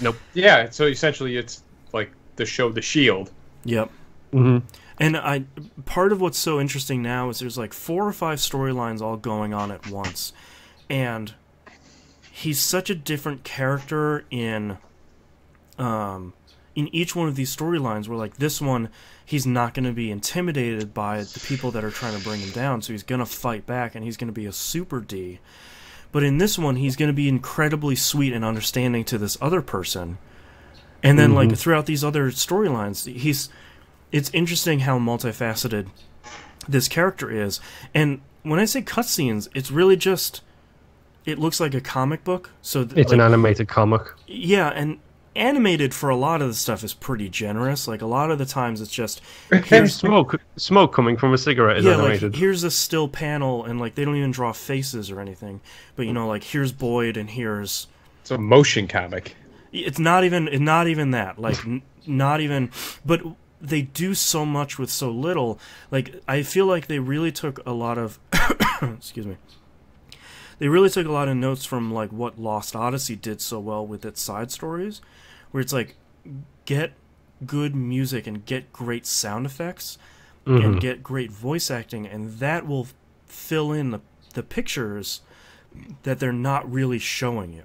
Nope. Yeah, so essentially it's like the show The Shield. Yep. And part of what's so interesting now is there's like 4 or 5 storylines all going on at once. And he's such a different character in each one of these storylines, where like this one, he's not going to be intimidated by the people that are trying to bring him down, so he's going to fight back and he's going to be a super D. But in this one, he's going to be incredibly sweet and understanding to this other person. And then like throughout these other storylines, it's interesting how multifaceted this character is. And when I say cutscenes, it's really just, it looks like a comic book. So it's an animated comic. Yeah, and animated for a lot of the stuff is pretty generous. Like a lot of the times it's just smoke coming from a cigarette is animated. Like here's a still panel, and like they don't even draw faces or anything. But like here's Boyd and here's, it's a motion comic. It's not even that. Like not even, but they do so much with so little. Like I feel like they really took a lot of excuse me. They really took a lot of notes from like what Lost Odyssey did so well with its side stories, where it's like get good music and get great sound effects and get great voice acting, and that will fill in the pictures that they're not really showing you.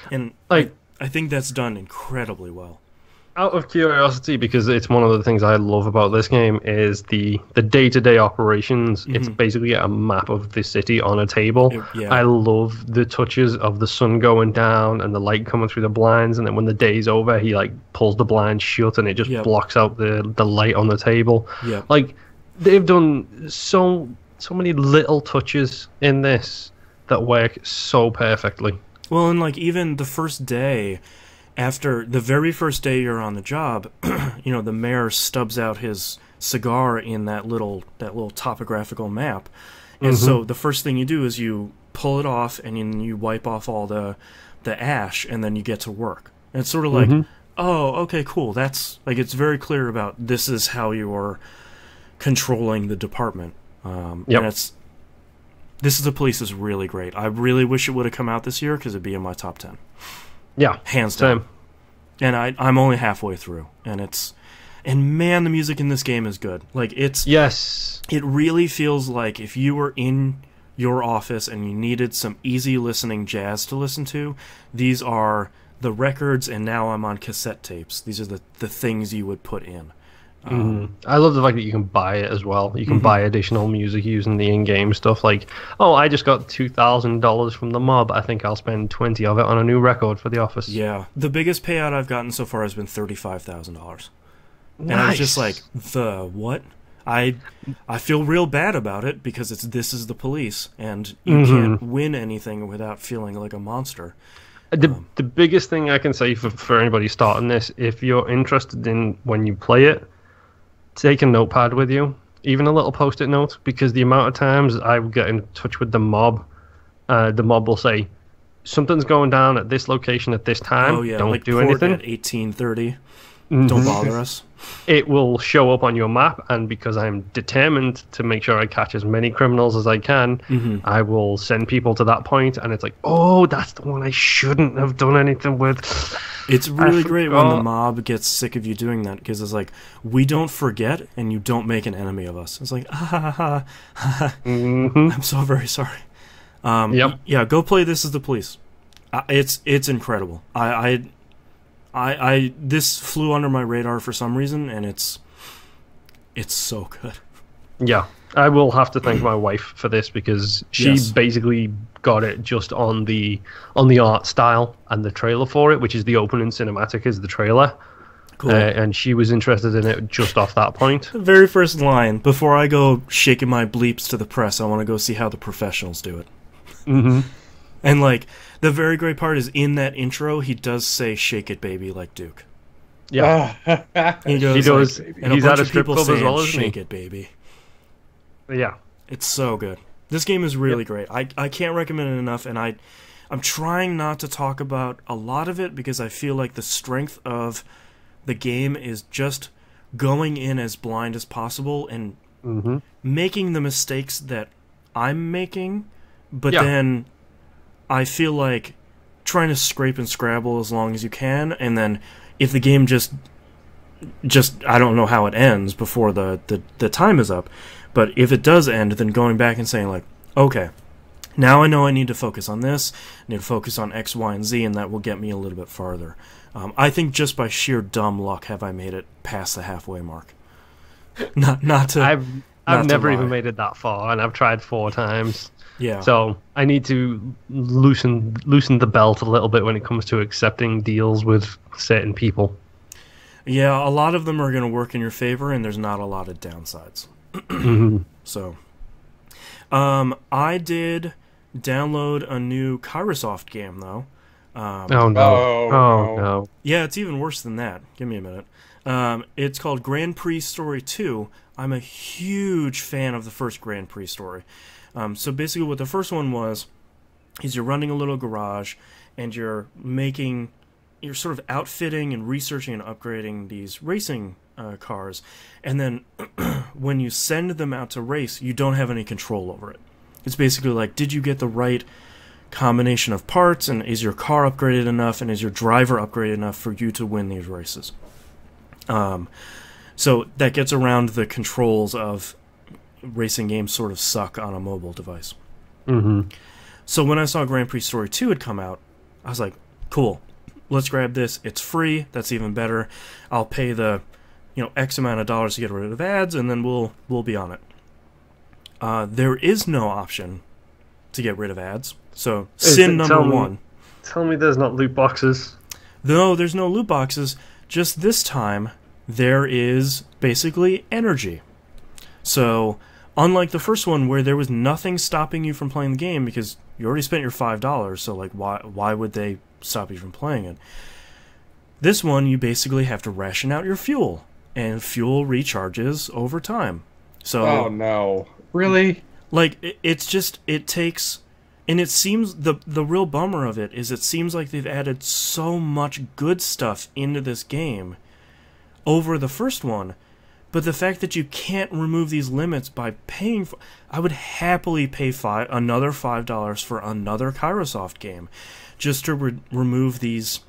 And like I think that's done incredibly well. Out of curiosity, because it's one of the things I love about this game, is the day-to-day operations. It's basically a map of the city on a table. Yeah. I love the touches of the sun going down and the light coming through the blinds, and then when the day's over, he like pulls the blinds shut and it just blocks out the light on the table. Yeah. Like, they've done so many little touches in this that work so perfectly. Well, and like even the first day, after the very first day you're on the job, you know, the mayor stubs out his cigar in that little topographical map. And so the first thing you do is you pull it off and you wipe off all the ash, and then you get to work. And it's sort of like, oh, okay, cool. That's like, it's very clear about this is how you are controlling the department. And This Is the Police is really great. I really wish it would have come out this year because it'd be in my top 10. Yeah, hands down. And I'm only halfway through, and man, the music in this game is good. Like it really feels like if you were in your office and you needed some easy listening jazz to listen to, these are the records, and now I'm on cassette tapes. These are the things you would put in. I love the fact that you can buy it as well. You can buy additional music using the in-game stuff. Like, oh, I just got $2,000 from the mob. I think I'll spend 20 of it on a new record for the office. Yeah, the biggest payout I've gotten so far has been $35,000. Nice. And I was just like, the what? I feel real bad about it because This Is the Police, and you can't win anything without feeling like a monster. The biggest thing I can say for anybody starting this, if you're interested in when you play it, take a notepad with you, even a little post-it note, because the amount of times I will get in touch with the mob will say, something's going down at this location at this time, don't like do anything. At 18:30, don't bother us. It will show up on your map, and because I'm determined to make sure I catch as many criminals as I can, I will send people to that point, and it's like, oh, that's the one I shouldn't have done anything with. It's really great when the mob gets sick of you doing that, because it's like, we don't forget, and you don't make an enemy of us. It's like, I'm so very sorry. Yeah, go play This Is the Police. It's incredible. This flew under my radar for some reason, and it's so good. Yeah, I will have to thank my wife for this, because she basically got it just on the art style and the trailer for it, which is the opening cinematic is the trailer. Cool. And she was interested in it just off that point. The very first line, before I go shaking my bleeps to the press, I want to go see how the professionals do it. And like, the very great part is in that intro, he does say "Shake it, baby," like Duke. Yeah, he does. Like, and he's a bunch at a of strip people club saying, as well, isn't "Shake he? it, baby." Yeah, it's so good. This game is really great. I can't recommend it enough, and I'm trying not to talk about a lot of it because I feel like the strength of the game is just going in as blind as possible and making the mistakes that I'm making, but then I feel like trying to scrape and scrabble as long as you can, and then if the game just I don't know how it ends before the time is up, but if it does end, then going back and saying like, okay, now I know I need to focus on this, I need to focus on X, Y, and Z, and that will get me a little bit farther. I think just by sheer dumb luck have I made it past the halfway mark. Not to. I've never even made it that far, and I've tried 4 times. Yeah. So I need to loosen the belt a little bit when it comes to accepting deals with certain people. Yeah, a lot of them are going to work in your favor, and there's not a lot of downsides. So, I did download a new Kairosoft game though. Oh no! Yeah, it's even worse than that. Give me a minute. It's called Grand Prix Story 2. I'm a huge fan of the first Grand Prix story. So basically what the first one was is you're running a little garage and you're sort of outfitting and researching and upgrading these racing cars, and then when you send them out to race, you don't have any control over it. It's basically like, did you get the right combination of parts, and is your car upgraded enough, and is your driver upgraded enough for you to win these races? So that gets around the controls of racing games sort of suck on a mobile device. So when I saw Grand Prix Story 2 had come out, I was like, cool. let's grab this. It's free. That's even better. I'll pay the, X amount of dollars to get rid of ads, and then we'll be on it. There is no option to get rid of ads. So sin number one. Tell me there's not loot boxes. No, there's no loot boxes. Just this time, there is basically energy. So, unlike the first one where there was nothing stopping you from playing the game because you already spent your $5, so like why would they stop you from playing it? This one, you basically have to ration out your fuel, and fuel recharges over time. So, oh no. Really? Like, it takes... And it seems, the real bummer of it is it seems like they've added so much good stuff into this game over the first one, but the fact that you can't remove these limits by paying for... I would happily pay another $5 for another Kairosoft game just to remove these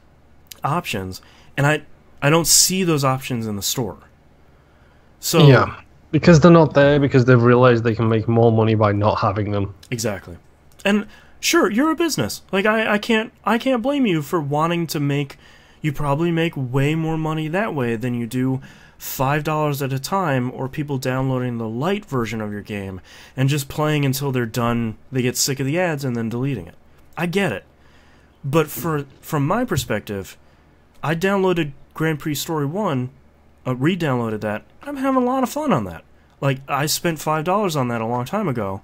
options, and I don't see those options in the store. So yeah, because they're not there, because they've realized they can make more money by not having them. Exactly. And sure, you're a business. Like I can't blame you for wanting to make. You probably make way more money that way than you do $5 at a time, or people downloading the light version of your game and just playing until they're done. They get sick of the ads and then deleting it. I get it, but from my perspective, I downloaded Grand Prix Story 1, re-downloaded that. I'm having a lot of fun on that. Like I spent $5 on that a long time ago.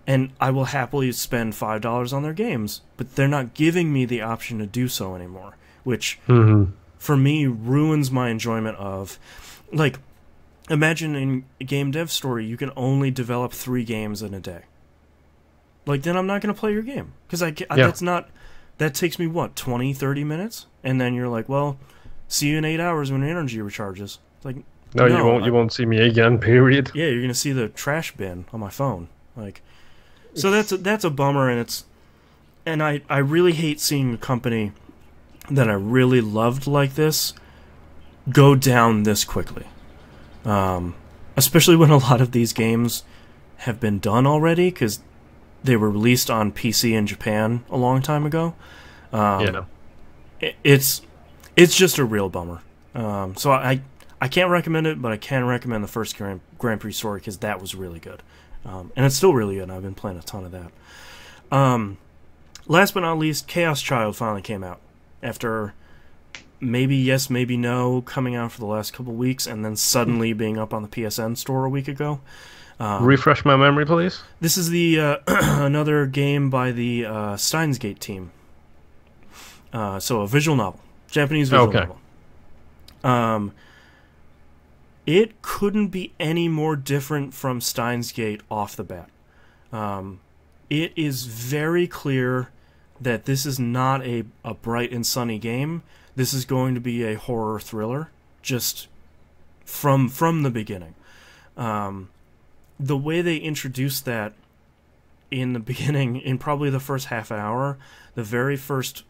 And I will happily spend $5 on their games, but they're not giving me the option to do so anymore, which, for me, ruins my enjoyment of... Like, imagine in a game dev story, you can only develop 3 games in a day. Like, then I'm not going to play your game. Because that's not... That takes me, 20, 30 minutes? And then you're like, well, see you in 8 hours when your energy recharges. It's like, no, you won't. You won't see me again, period. Yeah, you're going to see the trash bin on my phone. Like... So that's a bummer, and I really hate seeing a company that I really loved like this go down this quickly. Especially when a lot of these games have been done already, because they were released on PC in Japan a long time ago. It's just a real bummer. So I can't recommend it, but I can recommend the first Grand Prix Story because that was really good. And it's still really good, and I've been playing a ton of that. Last but not least, Chaos Child finally came out. After maybe yes, maybe no, coming out for the last couple weeks, and then suddenly being up on the PSN store a week ago. Refresh my memory, please. This is the another game by the Steins Gate team. So a visual novel. Japanese visual novel. It couldn't be any more different from Steins Gate off the bat. It is very clear that this is not a bright and sunny game. This is going to be a horror thriller, just from the beginning. The way they introduced that in the beginning, in probably the first half an hour, the very first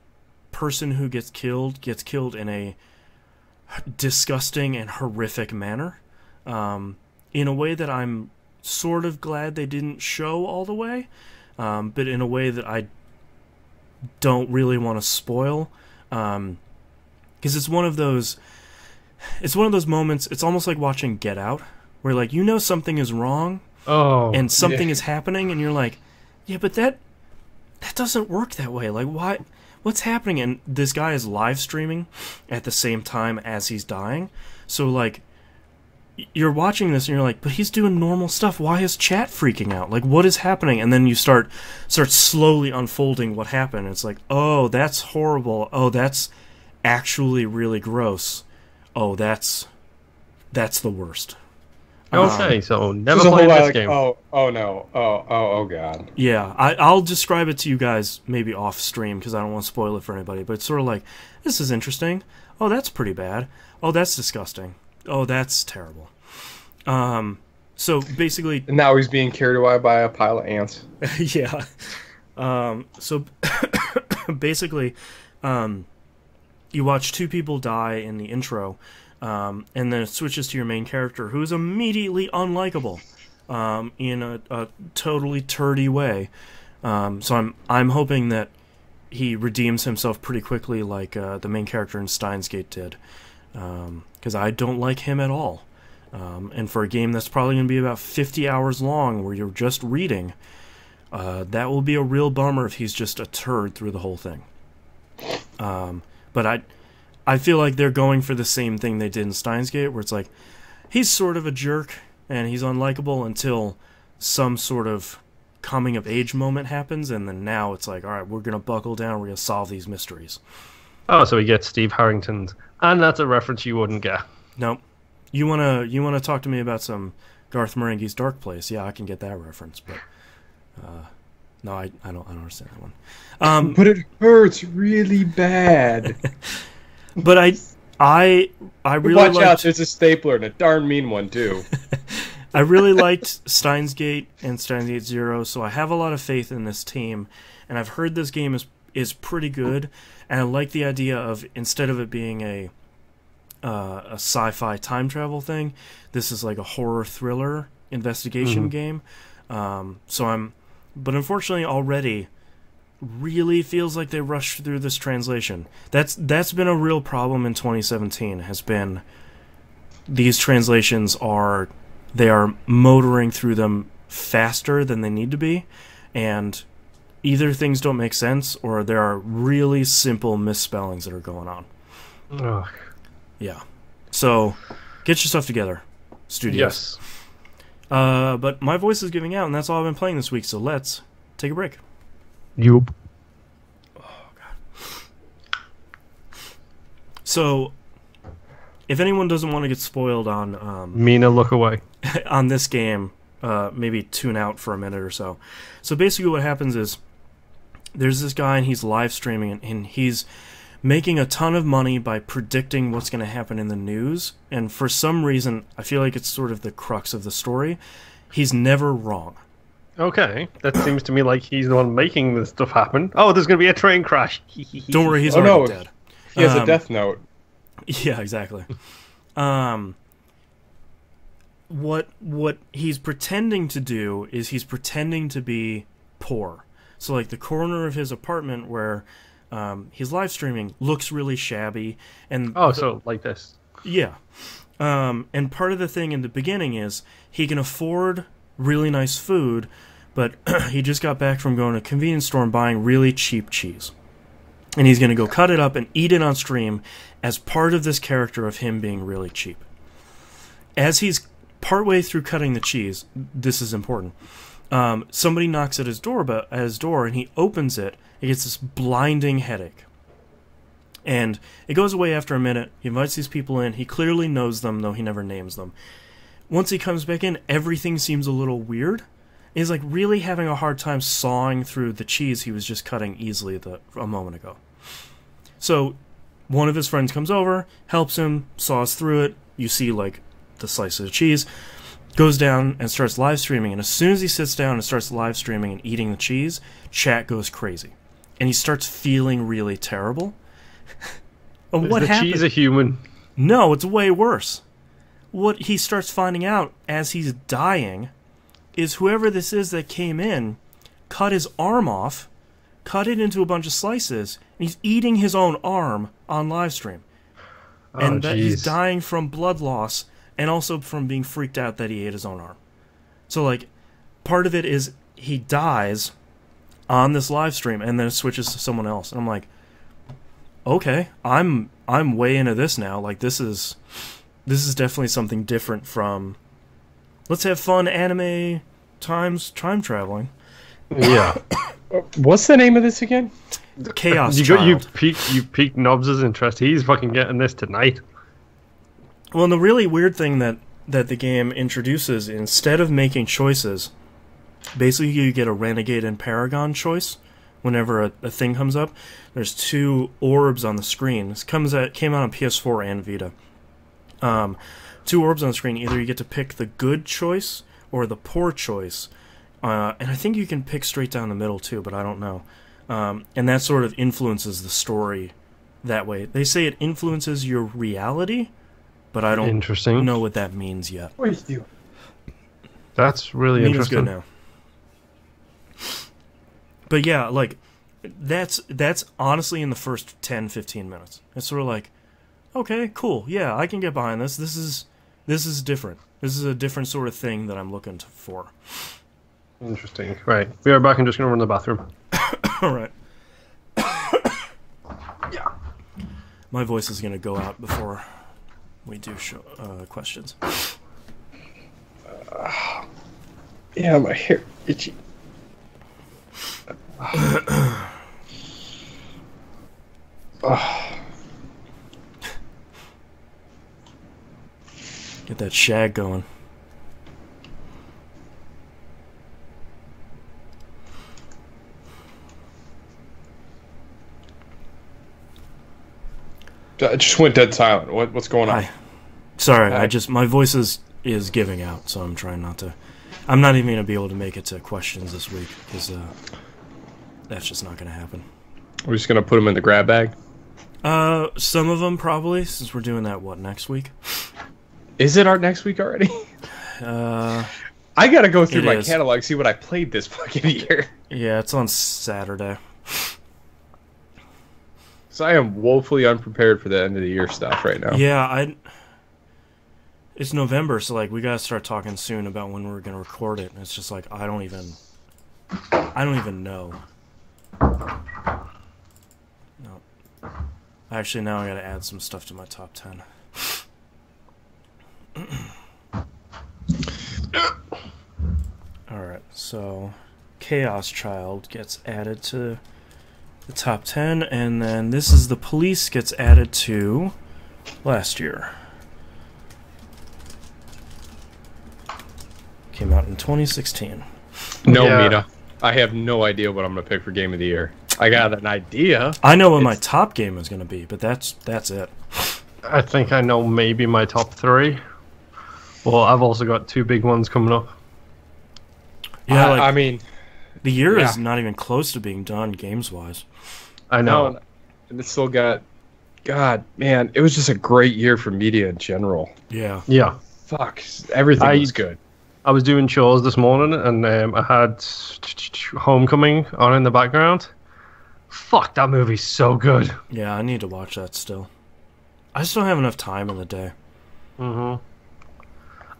person who gets killed in a disgusting and horrific manner, in a way that I'm sort of glad they didn't show all the way, but in a way that I don't really want to spoil, because it's one of those moments. It's almost like watching Get Out, where like something is wrong, and something is happening, and you're like, yeah, but that doesn't work that way. Like, why? What's happening? And this guy is live streaming at the same time as he's dying. So, like, you're watching this and you're like, but he's doing normal stuff. Why is chat freaking out? Like, what is happening? And then you start slowly unfolding what happened. It's like, oh, that's horrible. Oh, that's actually really gross. Oh, that's the worst. Okay, so never play this game. Oh no. Oh god. Yeah, I'll describe it to you guys maybe off stream because I don't want to spoil it for anybody. But it's sort of like, this is interesting. Oh, that's pretty bad. Oh, that's disgusting. Oh, that's terrible. So basically, and now he's being carried away by a pile of ants. Yeah. So basically, you watch 2 people die in the intro. And then it switches to your main character, who is immediately unlikable, in a totally turdy way. So I'm hoping that he redeems himself pretty quickly, like the main character in Steins Gate did. Because I don't like him at all. And for a game that's probably going to be about 50 hours long, where you're just reading, that will be a real bummer if he's just a turd through the whole thing. But I feel like they're going for the same thing they did in Steins Gate, where it's like, he's sort of a jerk, and he's unlikable until some sort of coming-of-age moment happens, and then now it's like, all right, we're going to buckle down, we're going to solve these mysteries. Oh, so we get Steve Harrington's, and that's a reference you wouldn't get. Nope. You wanna talk to me about some Garth Marenghi's Dark Place? Yeah, I can get that reference, but no, I don't understand that one. But it hurts really bad. But I really watch liked, out. There's a stapler and a darn mean one too. I really liked Steins Gate and Steins Gate Zero, so I have a lot of faith in this team, and I've heard this game is pretty good, and I like the idea of, instead of it being a sci-fi time travel thing, this is like a horror thriller investigation game. But unfortunately already really feels like they rushed through this translation. That's been a real problem in 2017, has been these translations are motoring through them faster than they need to be, and either things don't make sense or there are really simple misspellings that are going on. Ugh. Yeah. So, get your stuff together, studios. Yes. But my voice is giving out, and that's all I've been playing this week, so let's take a break. Yup. Oh, God. So, if anyone doesn't want to get spoiled on... Mina, look away. on this game, maybe tune out for a minute or so. So basically what happens is, there's this guy, and he's live streaming, and he's making a ton of money by predicting what's going to happen in the news, and for some reason, I feel like it's sort of the crux of the story. He's never wrong. Okay, that seems to me like he's the one making this stuff happen. Oh, there's going to be a train crash. Don't worry, he's already dead. He has a death note. Yeah, exactly. What he's pretending to do is he's pretending to be poor. So, like, the corner of his apartment where he's live streaming looks really shabby, and so like this. Yeah. And part of the thing in the beginning is he can afford really nice food, but he just got back from going to a convenience store and buying really cheap cheese. And he's going to go cut it up and eat it on stream as part of this character of him being really cheap. As he's partway through cutting the cheese, this is important, somebody knocks at his door, and he opens it. He gets this blinding headache. And it goes away after a minute. He invites these people in. He clearly knows them, though he never names them. Once he comes back in, everything seems a little weird. He's like really having a hard time sawing through the cheese he was just cutting easily a moment ago. So one of his friends comes over, helps him, saws through it. You see like the slice of cheese, goes down and starts live streaming. And as soon as he sits down and starts live streaming and eating the cheese, chat goes crazy. And he starts feeling really terrible. What happened? Cheese a human? No, it's way worse. What he starts finding out as he's dying is whoever this is that came in cut his arm off, cut it into a bunch of slices, and he's eating his own arm on live stream. And that he's dying from blood loss and also from being freaked out that he ate his own arm. So, like, part of it is he dies on this live stream and then it switches to someone else. And I'm like, okay, I'm way into this now. Like, this is definitely something different from let's have fun anime times time traveling. Yeah. What's the name of this again? Chaos you Child. You piqued Nobbs' interest. He's fucking getting this tonight. Well, and the really weird thing that the game introduces, instead of making choices, basically you get a Renegade and Paragon choice whenever a thing comes up. There's two orbs on the screen. This came out on PS4 and Vita. Two orbs on the screen. Either you get to pick the good choice or the poor choice. And I think you can pick straight down the middle too, but I don't know. And that sort of influences the story that way. They say it influences your reality, but I don't know what that means yet. That's really interesting. Good now. But yeah, like, that's honestly in the first 10, 15 minutes. It's sort of like, okay, cool, yeah, I can get behind this. This is different. This is a different sort of thing that I'm looking for. Interesting. Right. We are back. I'm just going to run to the bathroom. All right. Yeah. My voice is going to go out before we do show, questions. Yeah, my hair itchy. Get that shag going. I just went dead silent. What's going on? Sorry, my voice is giving out, so I'm trying not to. I'm not even going to be able to make it to questions this week because that's just not going to happen. We're just going to put them in the grab bag? Some of them probably, since we're doing that, next week? Is it our next week already? I got to go through my catalog, see what I played this fucking year. Yeah, it's on Saturday. So I am woefully unprepared for the end of the year stuff right now. Yeah, it's November, so like we gotta start talking soon about when we're gonna record it. And it's just like I don't even know. No, actually, now I gotta add some stuff to my top 10. All right, so Chaos Child gets added to the top 10, and then This Is the Police gets added to last year. Came out in 2016. No, yeah. Mina. I have no idea what I'm going to pick for Game of the Year. I got an idea. I know what my top game is going to be, but that's it. I think I know maybe my top 3. Well, I've also got 2 big ones coming up. Yeah, I mean... The year is not even close to being done, games-wise. I know. No, and it's still got... God, man, it was just a great year for media in general. Yeah. Yeah. Fuck, everything was good. I was doing chores this morning, and I had Homecoming on in the background. Fuck, that movie's so good. Yeah, I need to watch that still. I just don't have enough time in the day. Mm-hmm.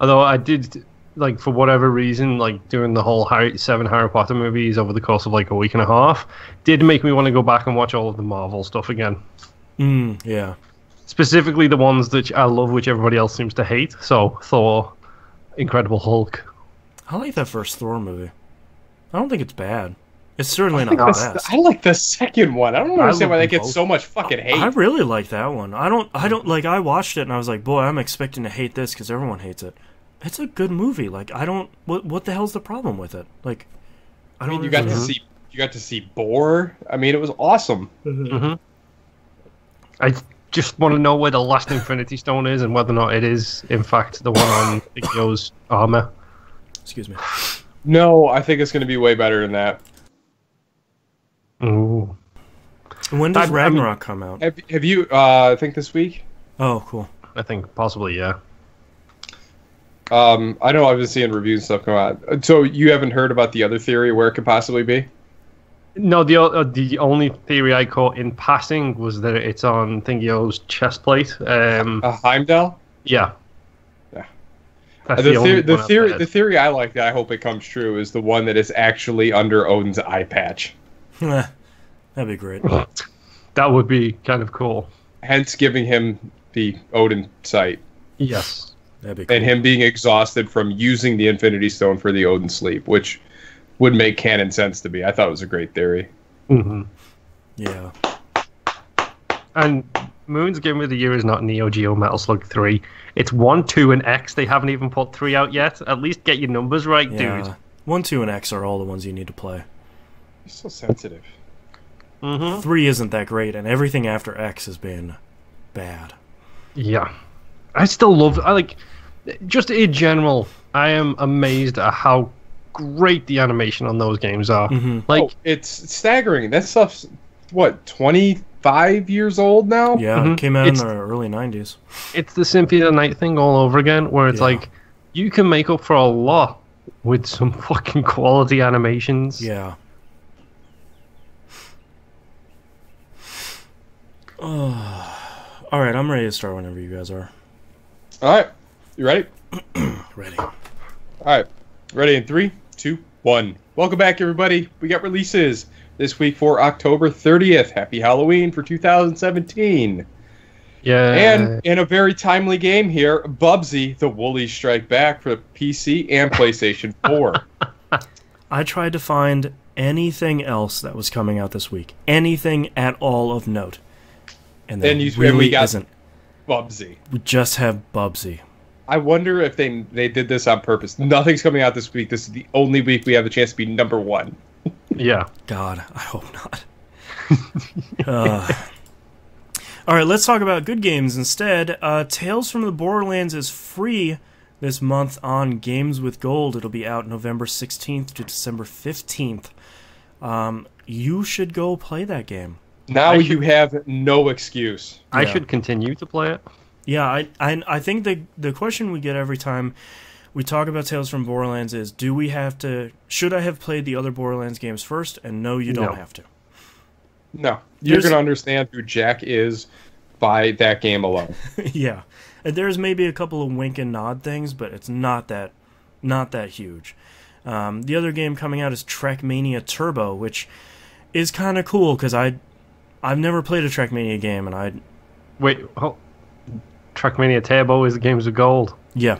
Although I did... like, for whatever reason, like, doing the whole 7 Harry Potter movies over the course of, like, a week and a half did make me want to go back and watch all of the Marvel stuff again. Yeah. Specifically the ones that I love, which everybody else seems to hate. So, Thor, Incredible Hulk. I like that first Thor movie. I don't think it's bad. It's certainly not the best. I like the second one. I don't understand why they get so much fucking hate. I really like that one. I don't, like, I watched it and I was like, boy, I'm expecting to hate this because everyone hates it. It's a good movie. Like, I don't... What the hell's the problem with it? Like, I don't... you got to see Boar. I mean, it was awesome. Mm-hmm. I just want to know where the last Infinity Stone is and whether or not it is, in fact, the one on Igno's armor. Excuse me. No, I think it's going to be way better than that. Ooh. When does Ragnarok come out? Have you, I think this week? Oh, cool. I think possibly, yeah. I know I've been seeing reviews and stuff come out. So you haven't heard about the other theory where it could possibly be? No, the only theory I caught in passing was that it's on Thingio's chest plate. Heimdall? Yeah. Yeah. The theory I like that I hope it comes true is the one that is actually under Odin's eye patch. That'd be great. That would be kind of cool. Hence giving him the Odin sight. Yes. That'd be cool. And him being exhausted from using the Infinity Stone for the Odin sleep, which would make canon sense to me. I thought it was a great theory. Mm-hmm. Yeah. And Moon's Game of the Year is not Neo Geo Metal Slug 3. It's 1, 2, and X. They haven't even put 3 out yet. At least get your numbers right, dude. 1, 2, and X are all the ones you need to play. You're so sensitive. Mm-hmm. 3 isn't that great, and everything after X has been bad. Yeah. I still love... just in general, I am amazed at how great the animation on those games are. Mm-hmm. It's staggering. That stuff's, 25 years old now? Yeah, It came out in the early 90s. It's the Symphony of the Night thing all over again, where it's like, you can make up for a lot with some fucking quality animations. Yeah. All right, I'm ready to start whenever you guys are. All right, you ready? Ready. All right, ready in 3, 2, 1. Welcome back, everybody. We got releases this week for October 30th. Happy Halloween for 2017. Yeah. And in a very timely game here, Bubsy, the Woolies strike back for PC and PlayStation 4. I tried to find anything else that was coming out this week. Anything at all of note. And there really isn't. Bubsy. We just have Bubsy. I wonder if they did this on purpose. Nothing's coming out this week. This is the only week we have a chance to be number one. Yeah. God, I hope not. All right, let's talk about good games instead. Tales from the Borderlands is free this month on Games with Gold. It'll be out November 16th to December 15th. You should go play that game. Now you have no excuse. I should continue to play it. Yeah, I think the question we get every time we talk about Tales from Borderlands is, should I have played the other Borderlands games first? And no, you don't have to. No. You're going to understand who Jack is by that game alone. Yeah. There's maybe a couple of wink and nod things, but it's not that huge. The other game coming out is Trackmania Turbo, which is kind of cool because I've never played a Trackmania game, and Trackmania Turbo is the Games of Gold. Yeah.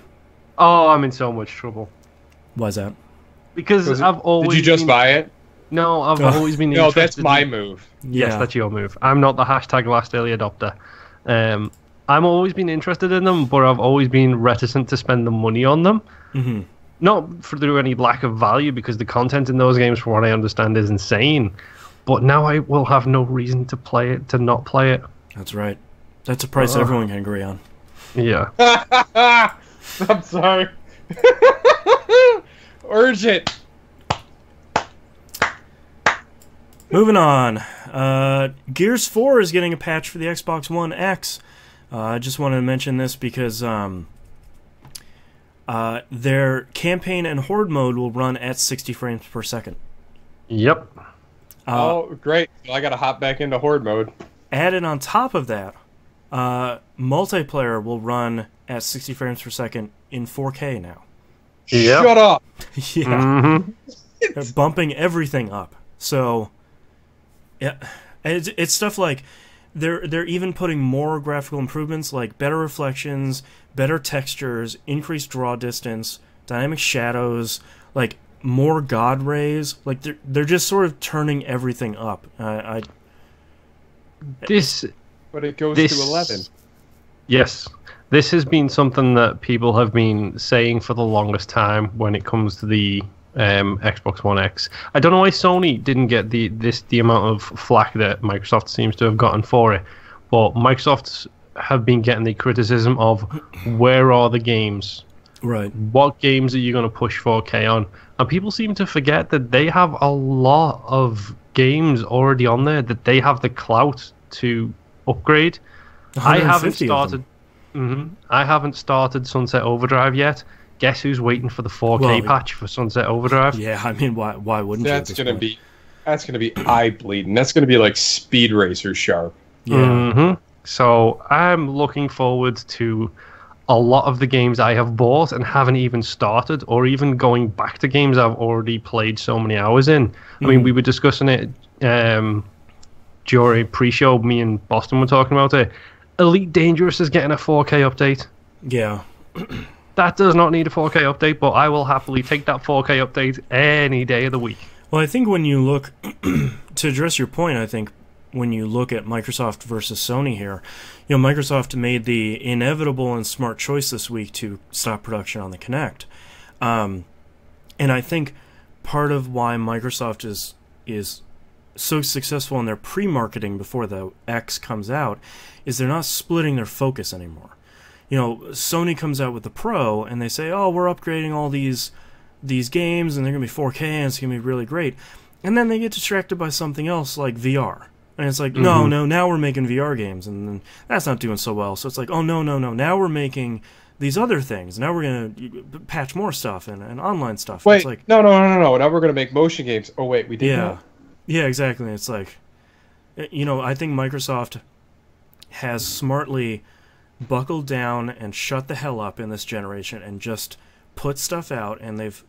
Oh, I'm in so much trouble. Why's that? Because I've always... Did you just buy it? No, I've always been interested. No, that's my move. Yes, that's your move. I'm not the hashtag last early adopter. I've always been interested in them, but I've always been reticent to spend the money on them. Mm-hmm. Not through any lack of value, because the content in those games, from what I understand, is insane. But now I will have no reason to not play it. That's right. That's a price everyone can agree on. Yeah. I'm sorry. Urgent. Moving on. Gears 4 is getting a patch for the Xbox One X. I just wanted to mention this because their campaign and horde mode will run at 60 frames per second. Yep. Great. So I got to hop back into horde mode. Added on top of that, multiplayer will run at 60 frames per second in 4K now. Yep. Shut up. Yeah. Mm-hmm. They're bumping everything up. So, yeah, it's stuff like they're even putting more graphical improvements, like better reflections, better textures, increased draw distance, dynamic shadows, like more god rays. Like they're just sort of turning everything up. But it goes to 11. Yes. This has been something that people have been saying for the longest time when it comes to the Xbox One X. I don't know why Sony didn't get the amount of flack that Microsoft seems to have gotten for it, but Microsoft have been getting the criticism of where are the games? Right. What games are you going to push 4K on? And people seem to forget that they have a lot of games already on there that they have the clout to upgrade. I haven't started. I haven't started Sunset Overdrive yet. Guess who's waiting for the 4K patch for Sunset Overdrive? Yeah, I mean, why wouldn't that's you? That's gonna be eye bleeding. That's gonna be like Speed Racer sharp. Yeah. Mm-hmm. So I'm looking forward to a lot of the games I have bought and haven't even started, or even going back to games I've already played so many hours in. I mean, we were discussing it during pre-show. Me and Boston were talking about it. Elite Dangerous is getting a 4K update. Yeah. That does not need a 4K update, but I will happily take that 4K update any day of the week. Well, I think when you look, to address your point, I think when you look at Microsoft versus Sony here, Microsoft made the inevitable and smart choice this week to stop production on the Kinect. And I think part of why Microsoft is so successful in their pre-marketing before the X comes out is they're not splitting their focus anymore. Sony comes out with the Pro and they say, "Oh, we're upgrading all these games and they're going to be 4K and it's going to be really great." And then they get distracted by something else like VR. And it's like, no, now we're making VR games and then that's not doing so well. So it's like, oh, no, now we're making these other things. Now we're going to patch more stuff and online stuff. Wait, it's like, no. Now we're going to make motion games. Oh, wait, we didn't know. Yeah, exactly. It's like, I think Microsoft has smartly buckled down and shut the hell up in this generation and just put stuff out, and they've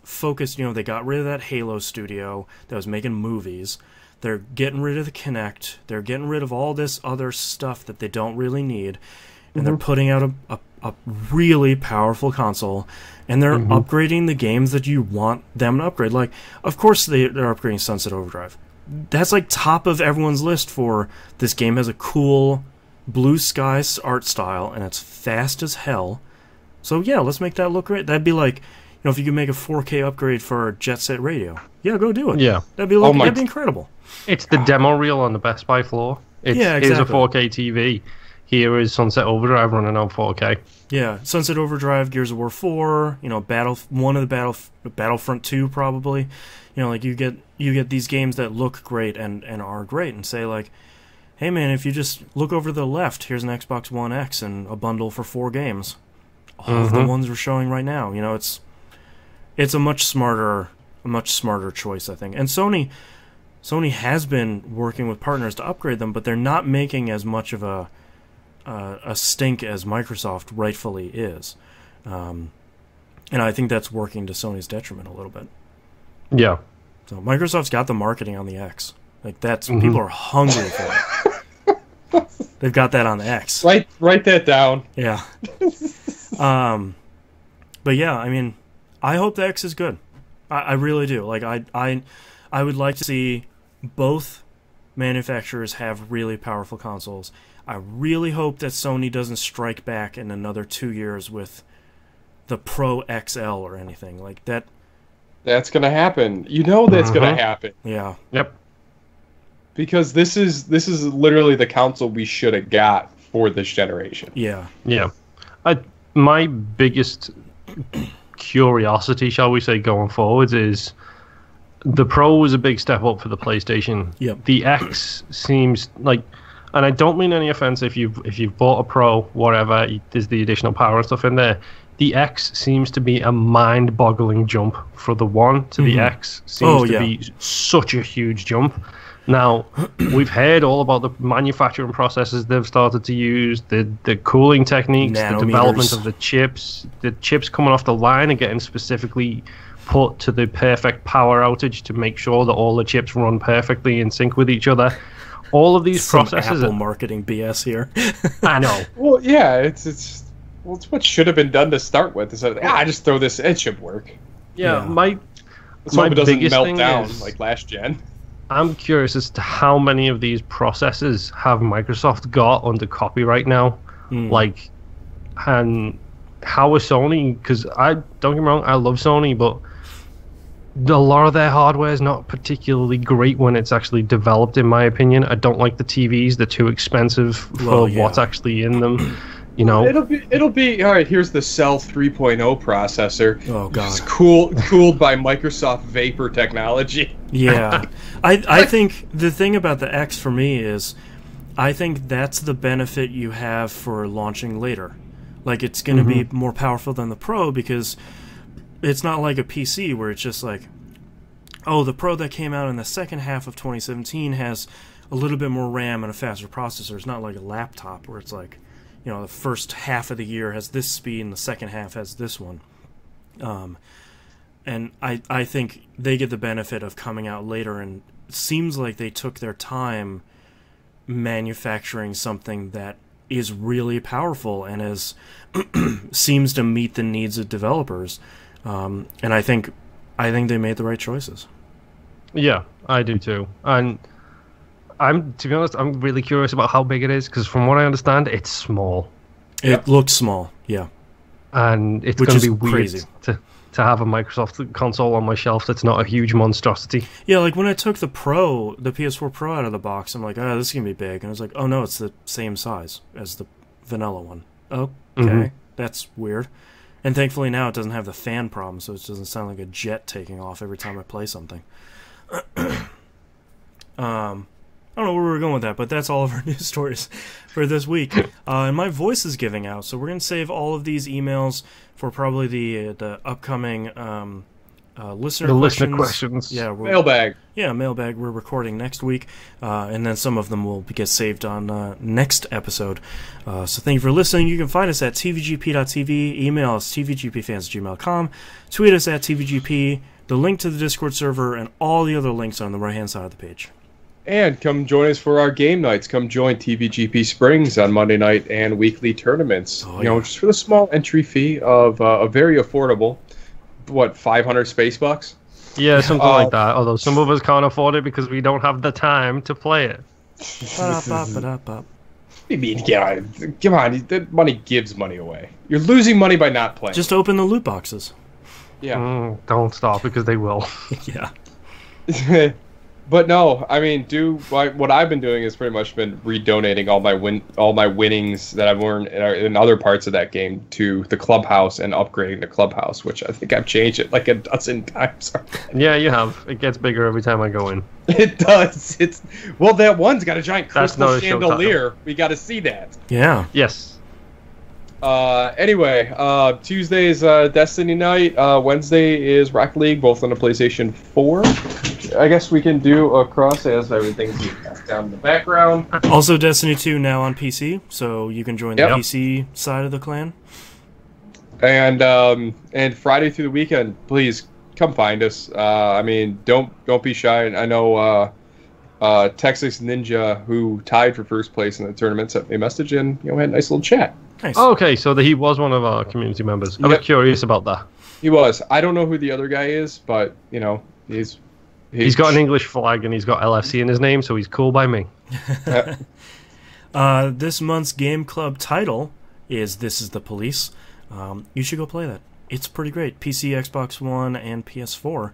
focused, they got rid of that Halo studio that was making movies. They're getting rid of the Kinect. They're getting rid of all this other stuff that they don't really need. And they're putting out a really powerful console, and they're upgrading the games that you want them to upgrade. Like, of course they're upgrading Sunset Overdrive. That's like top of everyone's list for this game has a cool blue sky art style, and it's fast as hell. So yeah, let's make that look great. That'd be like, if you could make a 4K upgrade for Jet Set Radio, yeah, go do it. Yeah, that'd be incredible. It's the demo reel on the Best Buy floor. Here's a 4K TV. Here is Sunset Overdrive running on 4K. Yeah, Sunset Overdrive, Gears of War 4, Battlefront 2 probably. Like you get these games that look great and are great, and say like, hey man, if you just look over to the left, here's an Xbox One X and a bundle for 4 games. All of the ones we're showing right now. It's a much smarter choice, I think. And Sony has been working with partners to upgrade them, but they're not making as much of a stink as Microsoft rightfully is. And I think that's working to Sony's detriment a little bit. Yeah. So Microsoft's got the marketing on the X. Like people are hungry for it. They've got that on the X. Write that down. Yeah. But yeah, I mean, I hope the X is good. I really do. Like I would like to see both manufacturers have really powerful consoles. I really hope that Sony doesn't strike back in another 2 years with the Pro XL or anything like that. That's gonna happen. That's gonna happen. Yeah. Yep. Because this is literally the console we should have got for this generation. Yeah. Yeah. My biggest curiosity, shall we say, going forwards is the Pro was a big step up for the PlayStation. Yep. The X seems like, and I don't mean any offense if you've bought a Pro, whatever, there's the additional power and stuff in there. The X seems to be a mind-boggling jump for the One to the X. Seems to be such a huge jump. Now, we've heard all about the manufacturing processes they've started to use, the cooling techniques, the development of the chips coming off the line and getting specifically put to the perfect power outage to make sure that all the chips run perfectly in sync with each other. All of these processes. Apple marketing BS here. I know. Well, yeah, it's what should have been done to start with. Is I just throw this, it should work. Yeah. Let's hope it doesn't melt down like last gen. I'm curious as to how many of these processes have Microsoft got under copyright now. Like, and how is Sony? Because don't get me wrong, I love Sony, but a lot of their hardware is not particularly great when it's actually developed, in my opinion. I don't like the TVs; they're too expensive for what's actually in them. It'll be all right. Here's the Cell 3.0 processor. Oh god, it's cooled by Microsoft Vapor technology. Yeah, I think the thing about the X for me is, I think that's the benefit you have for launching later. Like, it's going to be more powerful than the Pro because it's not like a PC where it's just like, oh, the Pro that came out in the second half of 2017 has a little bit more RAM and a faster processor. It's not like a laptop where it's like, the first half of the year has this speed and the second half has this one. And I think they get the benefit of coming out later, and it seems like they took their time manufacturing something that is really powerful and seems to meet the needs of developers. And I think they made the right choices. Yeah, I do too. And to be honest, I'm really curious about how big it is, because from what I understand, it's small. It looks small, yeah. And it's going to be weird crazy to have a Microsoft console on my shelf that's not a huge monstrosity. Yeah, like when I took the PS4 Pro out of the box, I'm like, oh, this is going to be big. And I was like, oh no, it's the same size as the vanilla one. Okay, that's weird. And thankfully now it doesn't have the fan problem, so it doesn't sound like a jet taking off every time I play something. I don't know where we were going with that, but that's all of our news stories for this week. And my voice is giving out, so we're going to save all of these emails for probably the upcoming listener questions. Yeah, Mailbag. Yeah, mailbag. We're recording next week, and then some of them will get saved on next episode. So thank you for listening. You can find us at tvgp.tv, email us tvgpfans@gmail.com, tweet us at tvgp, the link to the Discord server, and all the other links are on the right-hand side of the page. And come join us for our game nights. Come join TVGP Springs on Monday night and weekly tournaments. Just for the small entry fee of a very affordable, 500 space bucks? Yeah, something like that. Although some of us can't afford it because we don't have the time to play it. What do you mean, come on, the money gives money away. You're losing money by not playing. Just open the loot boxes. Yeah. Don't stop because they will. Yeah. But no, I mean, what I've been doing is pretty much been redonating all my winnings that I've earned in other parts of that game to the clubhouse and upgrading the clubhouse, which I think I've changed it like a dozen times. Yeah, you have. It gets bigger every time I go in. It does. That one's got a giant crystal chandelier. We got to see that. Yeah. Yes. Anyway, Tuesday is Destiny night. Wednesday is Rocket League, both on the PlayStation 4. I guess we can do across as everything's down in the background. Also, Destiny 2 now on PC, so you can join the PC side of the clan. And Friday through the weekend, please come find us. I mean, don't be shy. I know Texas Ninja, who tied for first place in the tournament, sent me a message and had a nice little chat. Nice. Oh, okay, so he was one of our community members. I was curious about that. He was. I don't know who the other guy is, but he's got an English flag and he's got LFC in his name, so he's cool by me. This month's Game Club title is This Is the Police. You should go play that. It's pretty great. PC, Xbox One, and PS4.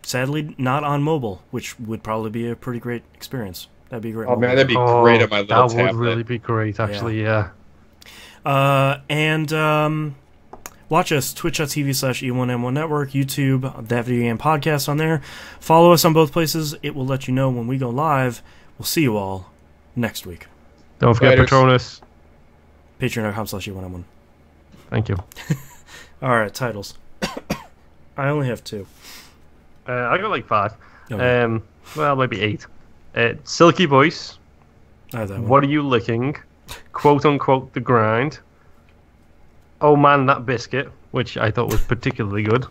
Sadly, not on mobile, which would probably be a pretty great experience. That'd be great. Oh, man, that'd be great on my little tablet. That would really be great, actually, yeah. And watch us, twitch.tv/E1M1 Network, YouTube, That Video Game Podcast on there. Follow us on both places. It will let you know when we go live. We'll see you all next week. Don't forget Patronus. Patreon.com/E1M1. Thank you. All right, titles. I only have 2. I got like 5. Okay. Well, maybe 8. Silky Voice. I have that one. What are you licking? Quote unquote the grind. Oh man, that biscuit, which I thought was particularly good.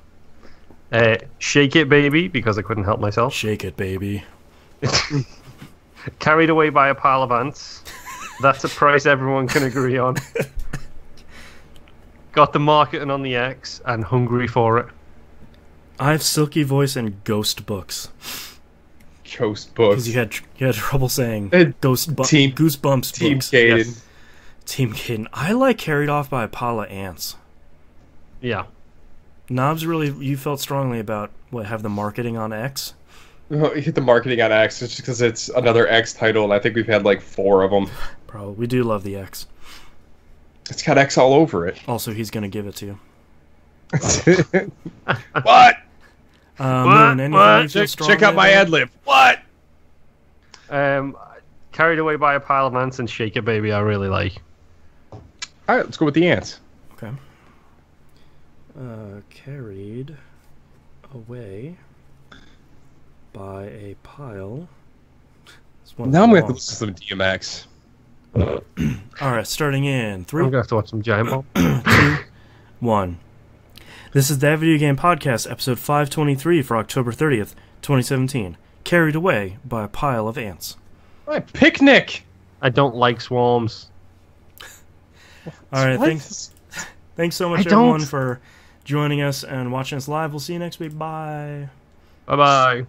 Shake It Baby, because I couldn't help myself. Shake it, baby. Carried Away by a Pile of Ants. That's a price everyone can agree on. Got the marketing on the X and hungry for it. I have Silky Voice and Ghost Books. Ghost Books. Because you had trouble saying Goosebumps Team books. Caden. Yes. Team Caden. I like Carried Off by a Pile of Ants. Yeah. Knobs, really, you felt strongly about have the marketing on X? You hit the marketing on X just because it's another X title, and I think we've had like 4 of them. Probably. We do love the X. It's got X all over it. Also, he's going to give it to you. What? Moon, check out my ad-lib. What? Carried Away by a Pile of Ants and Shake It Baby I really like. Alright, let's go with the ants. Okay. Carried away by a pile. Now I'm going to have to listen to some DMX. Alright, starting in 3. I'm going to have to watch some Giant Bomb. 2, 1. This is That Video Game Podcast, episode 523 for October 30th, 2017. Carried away by a pile of ants. My picnic! I don't like swarms. Alright, thanks so much everyone for joining us and watching us live. We'll see you next week. Bye. Bye-bye.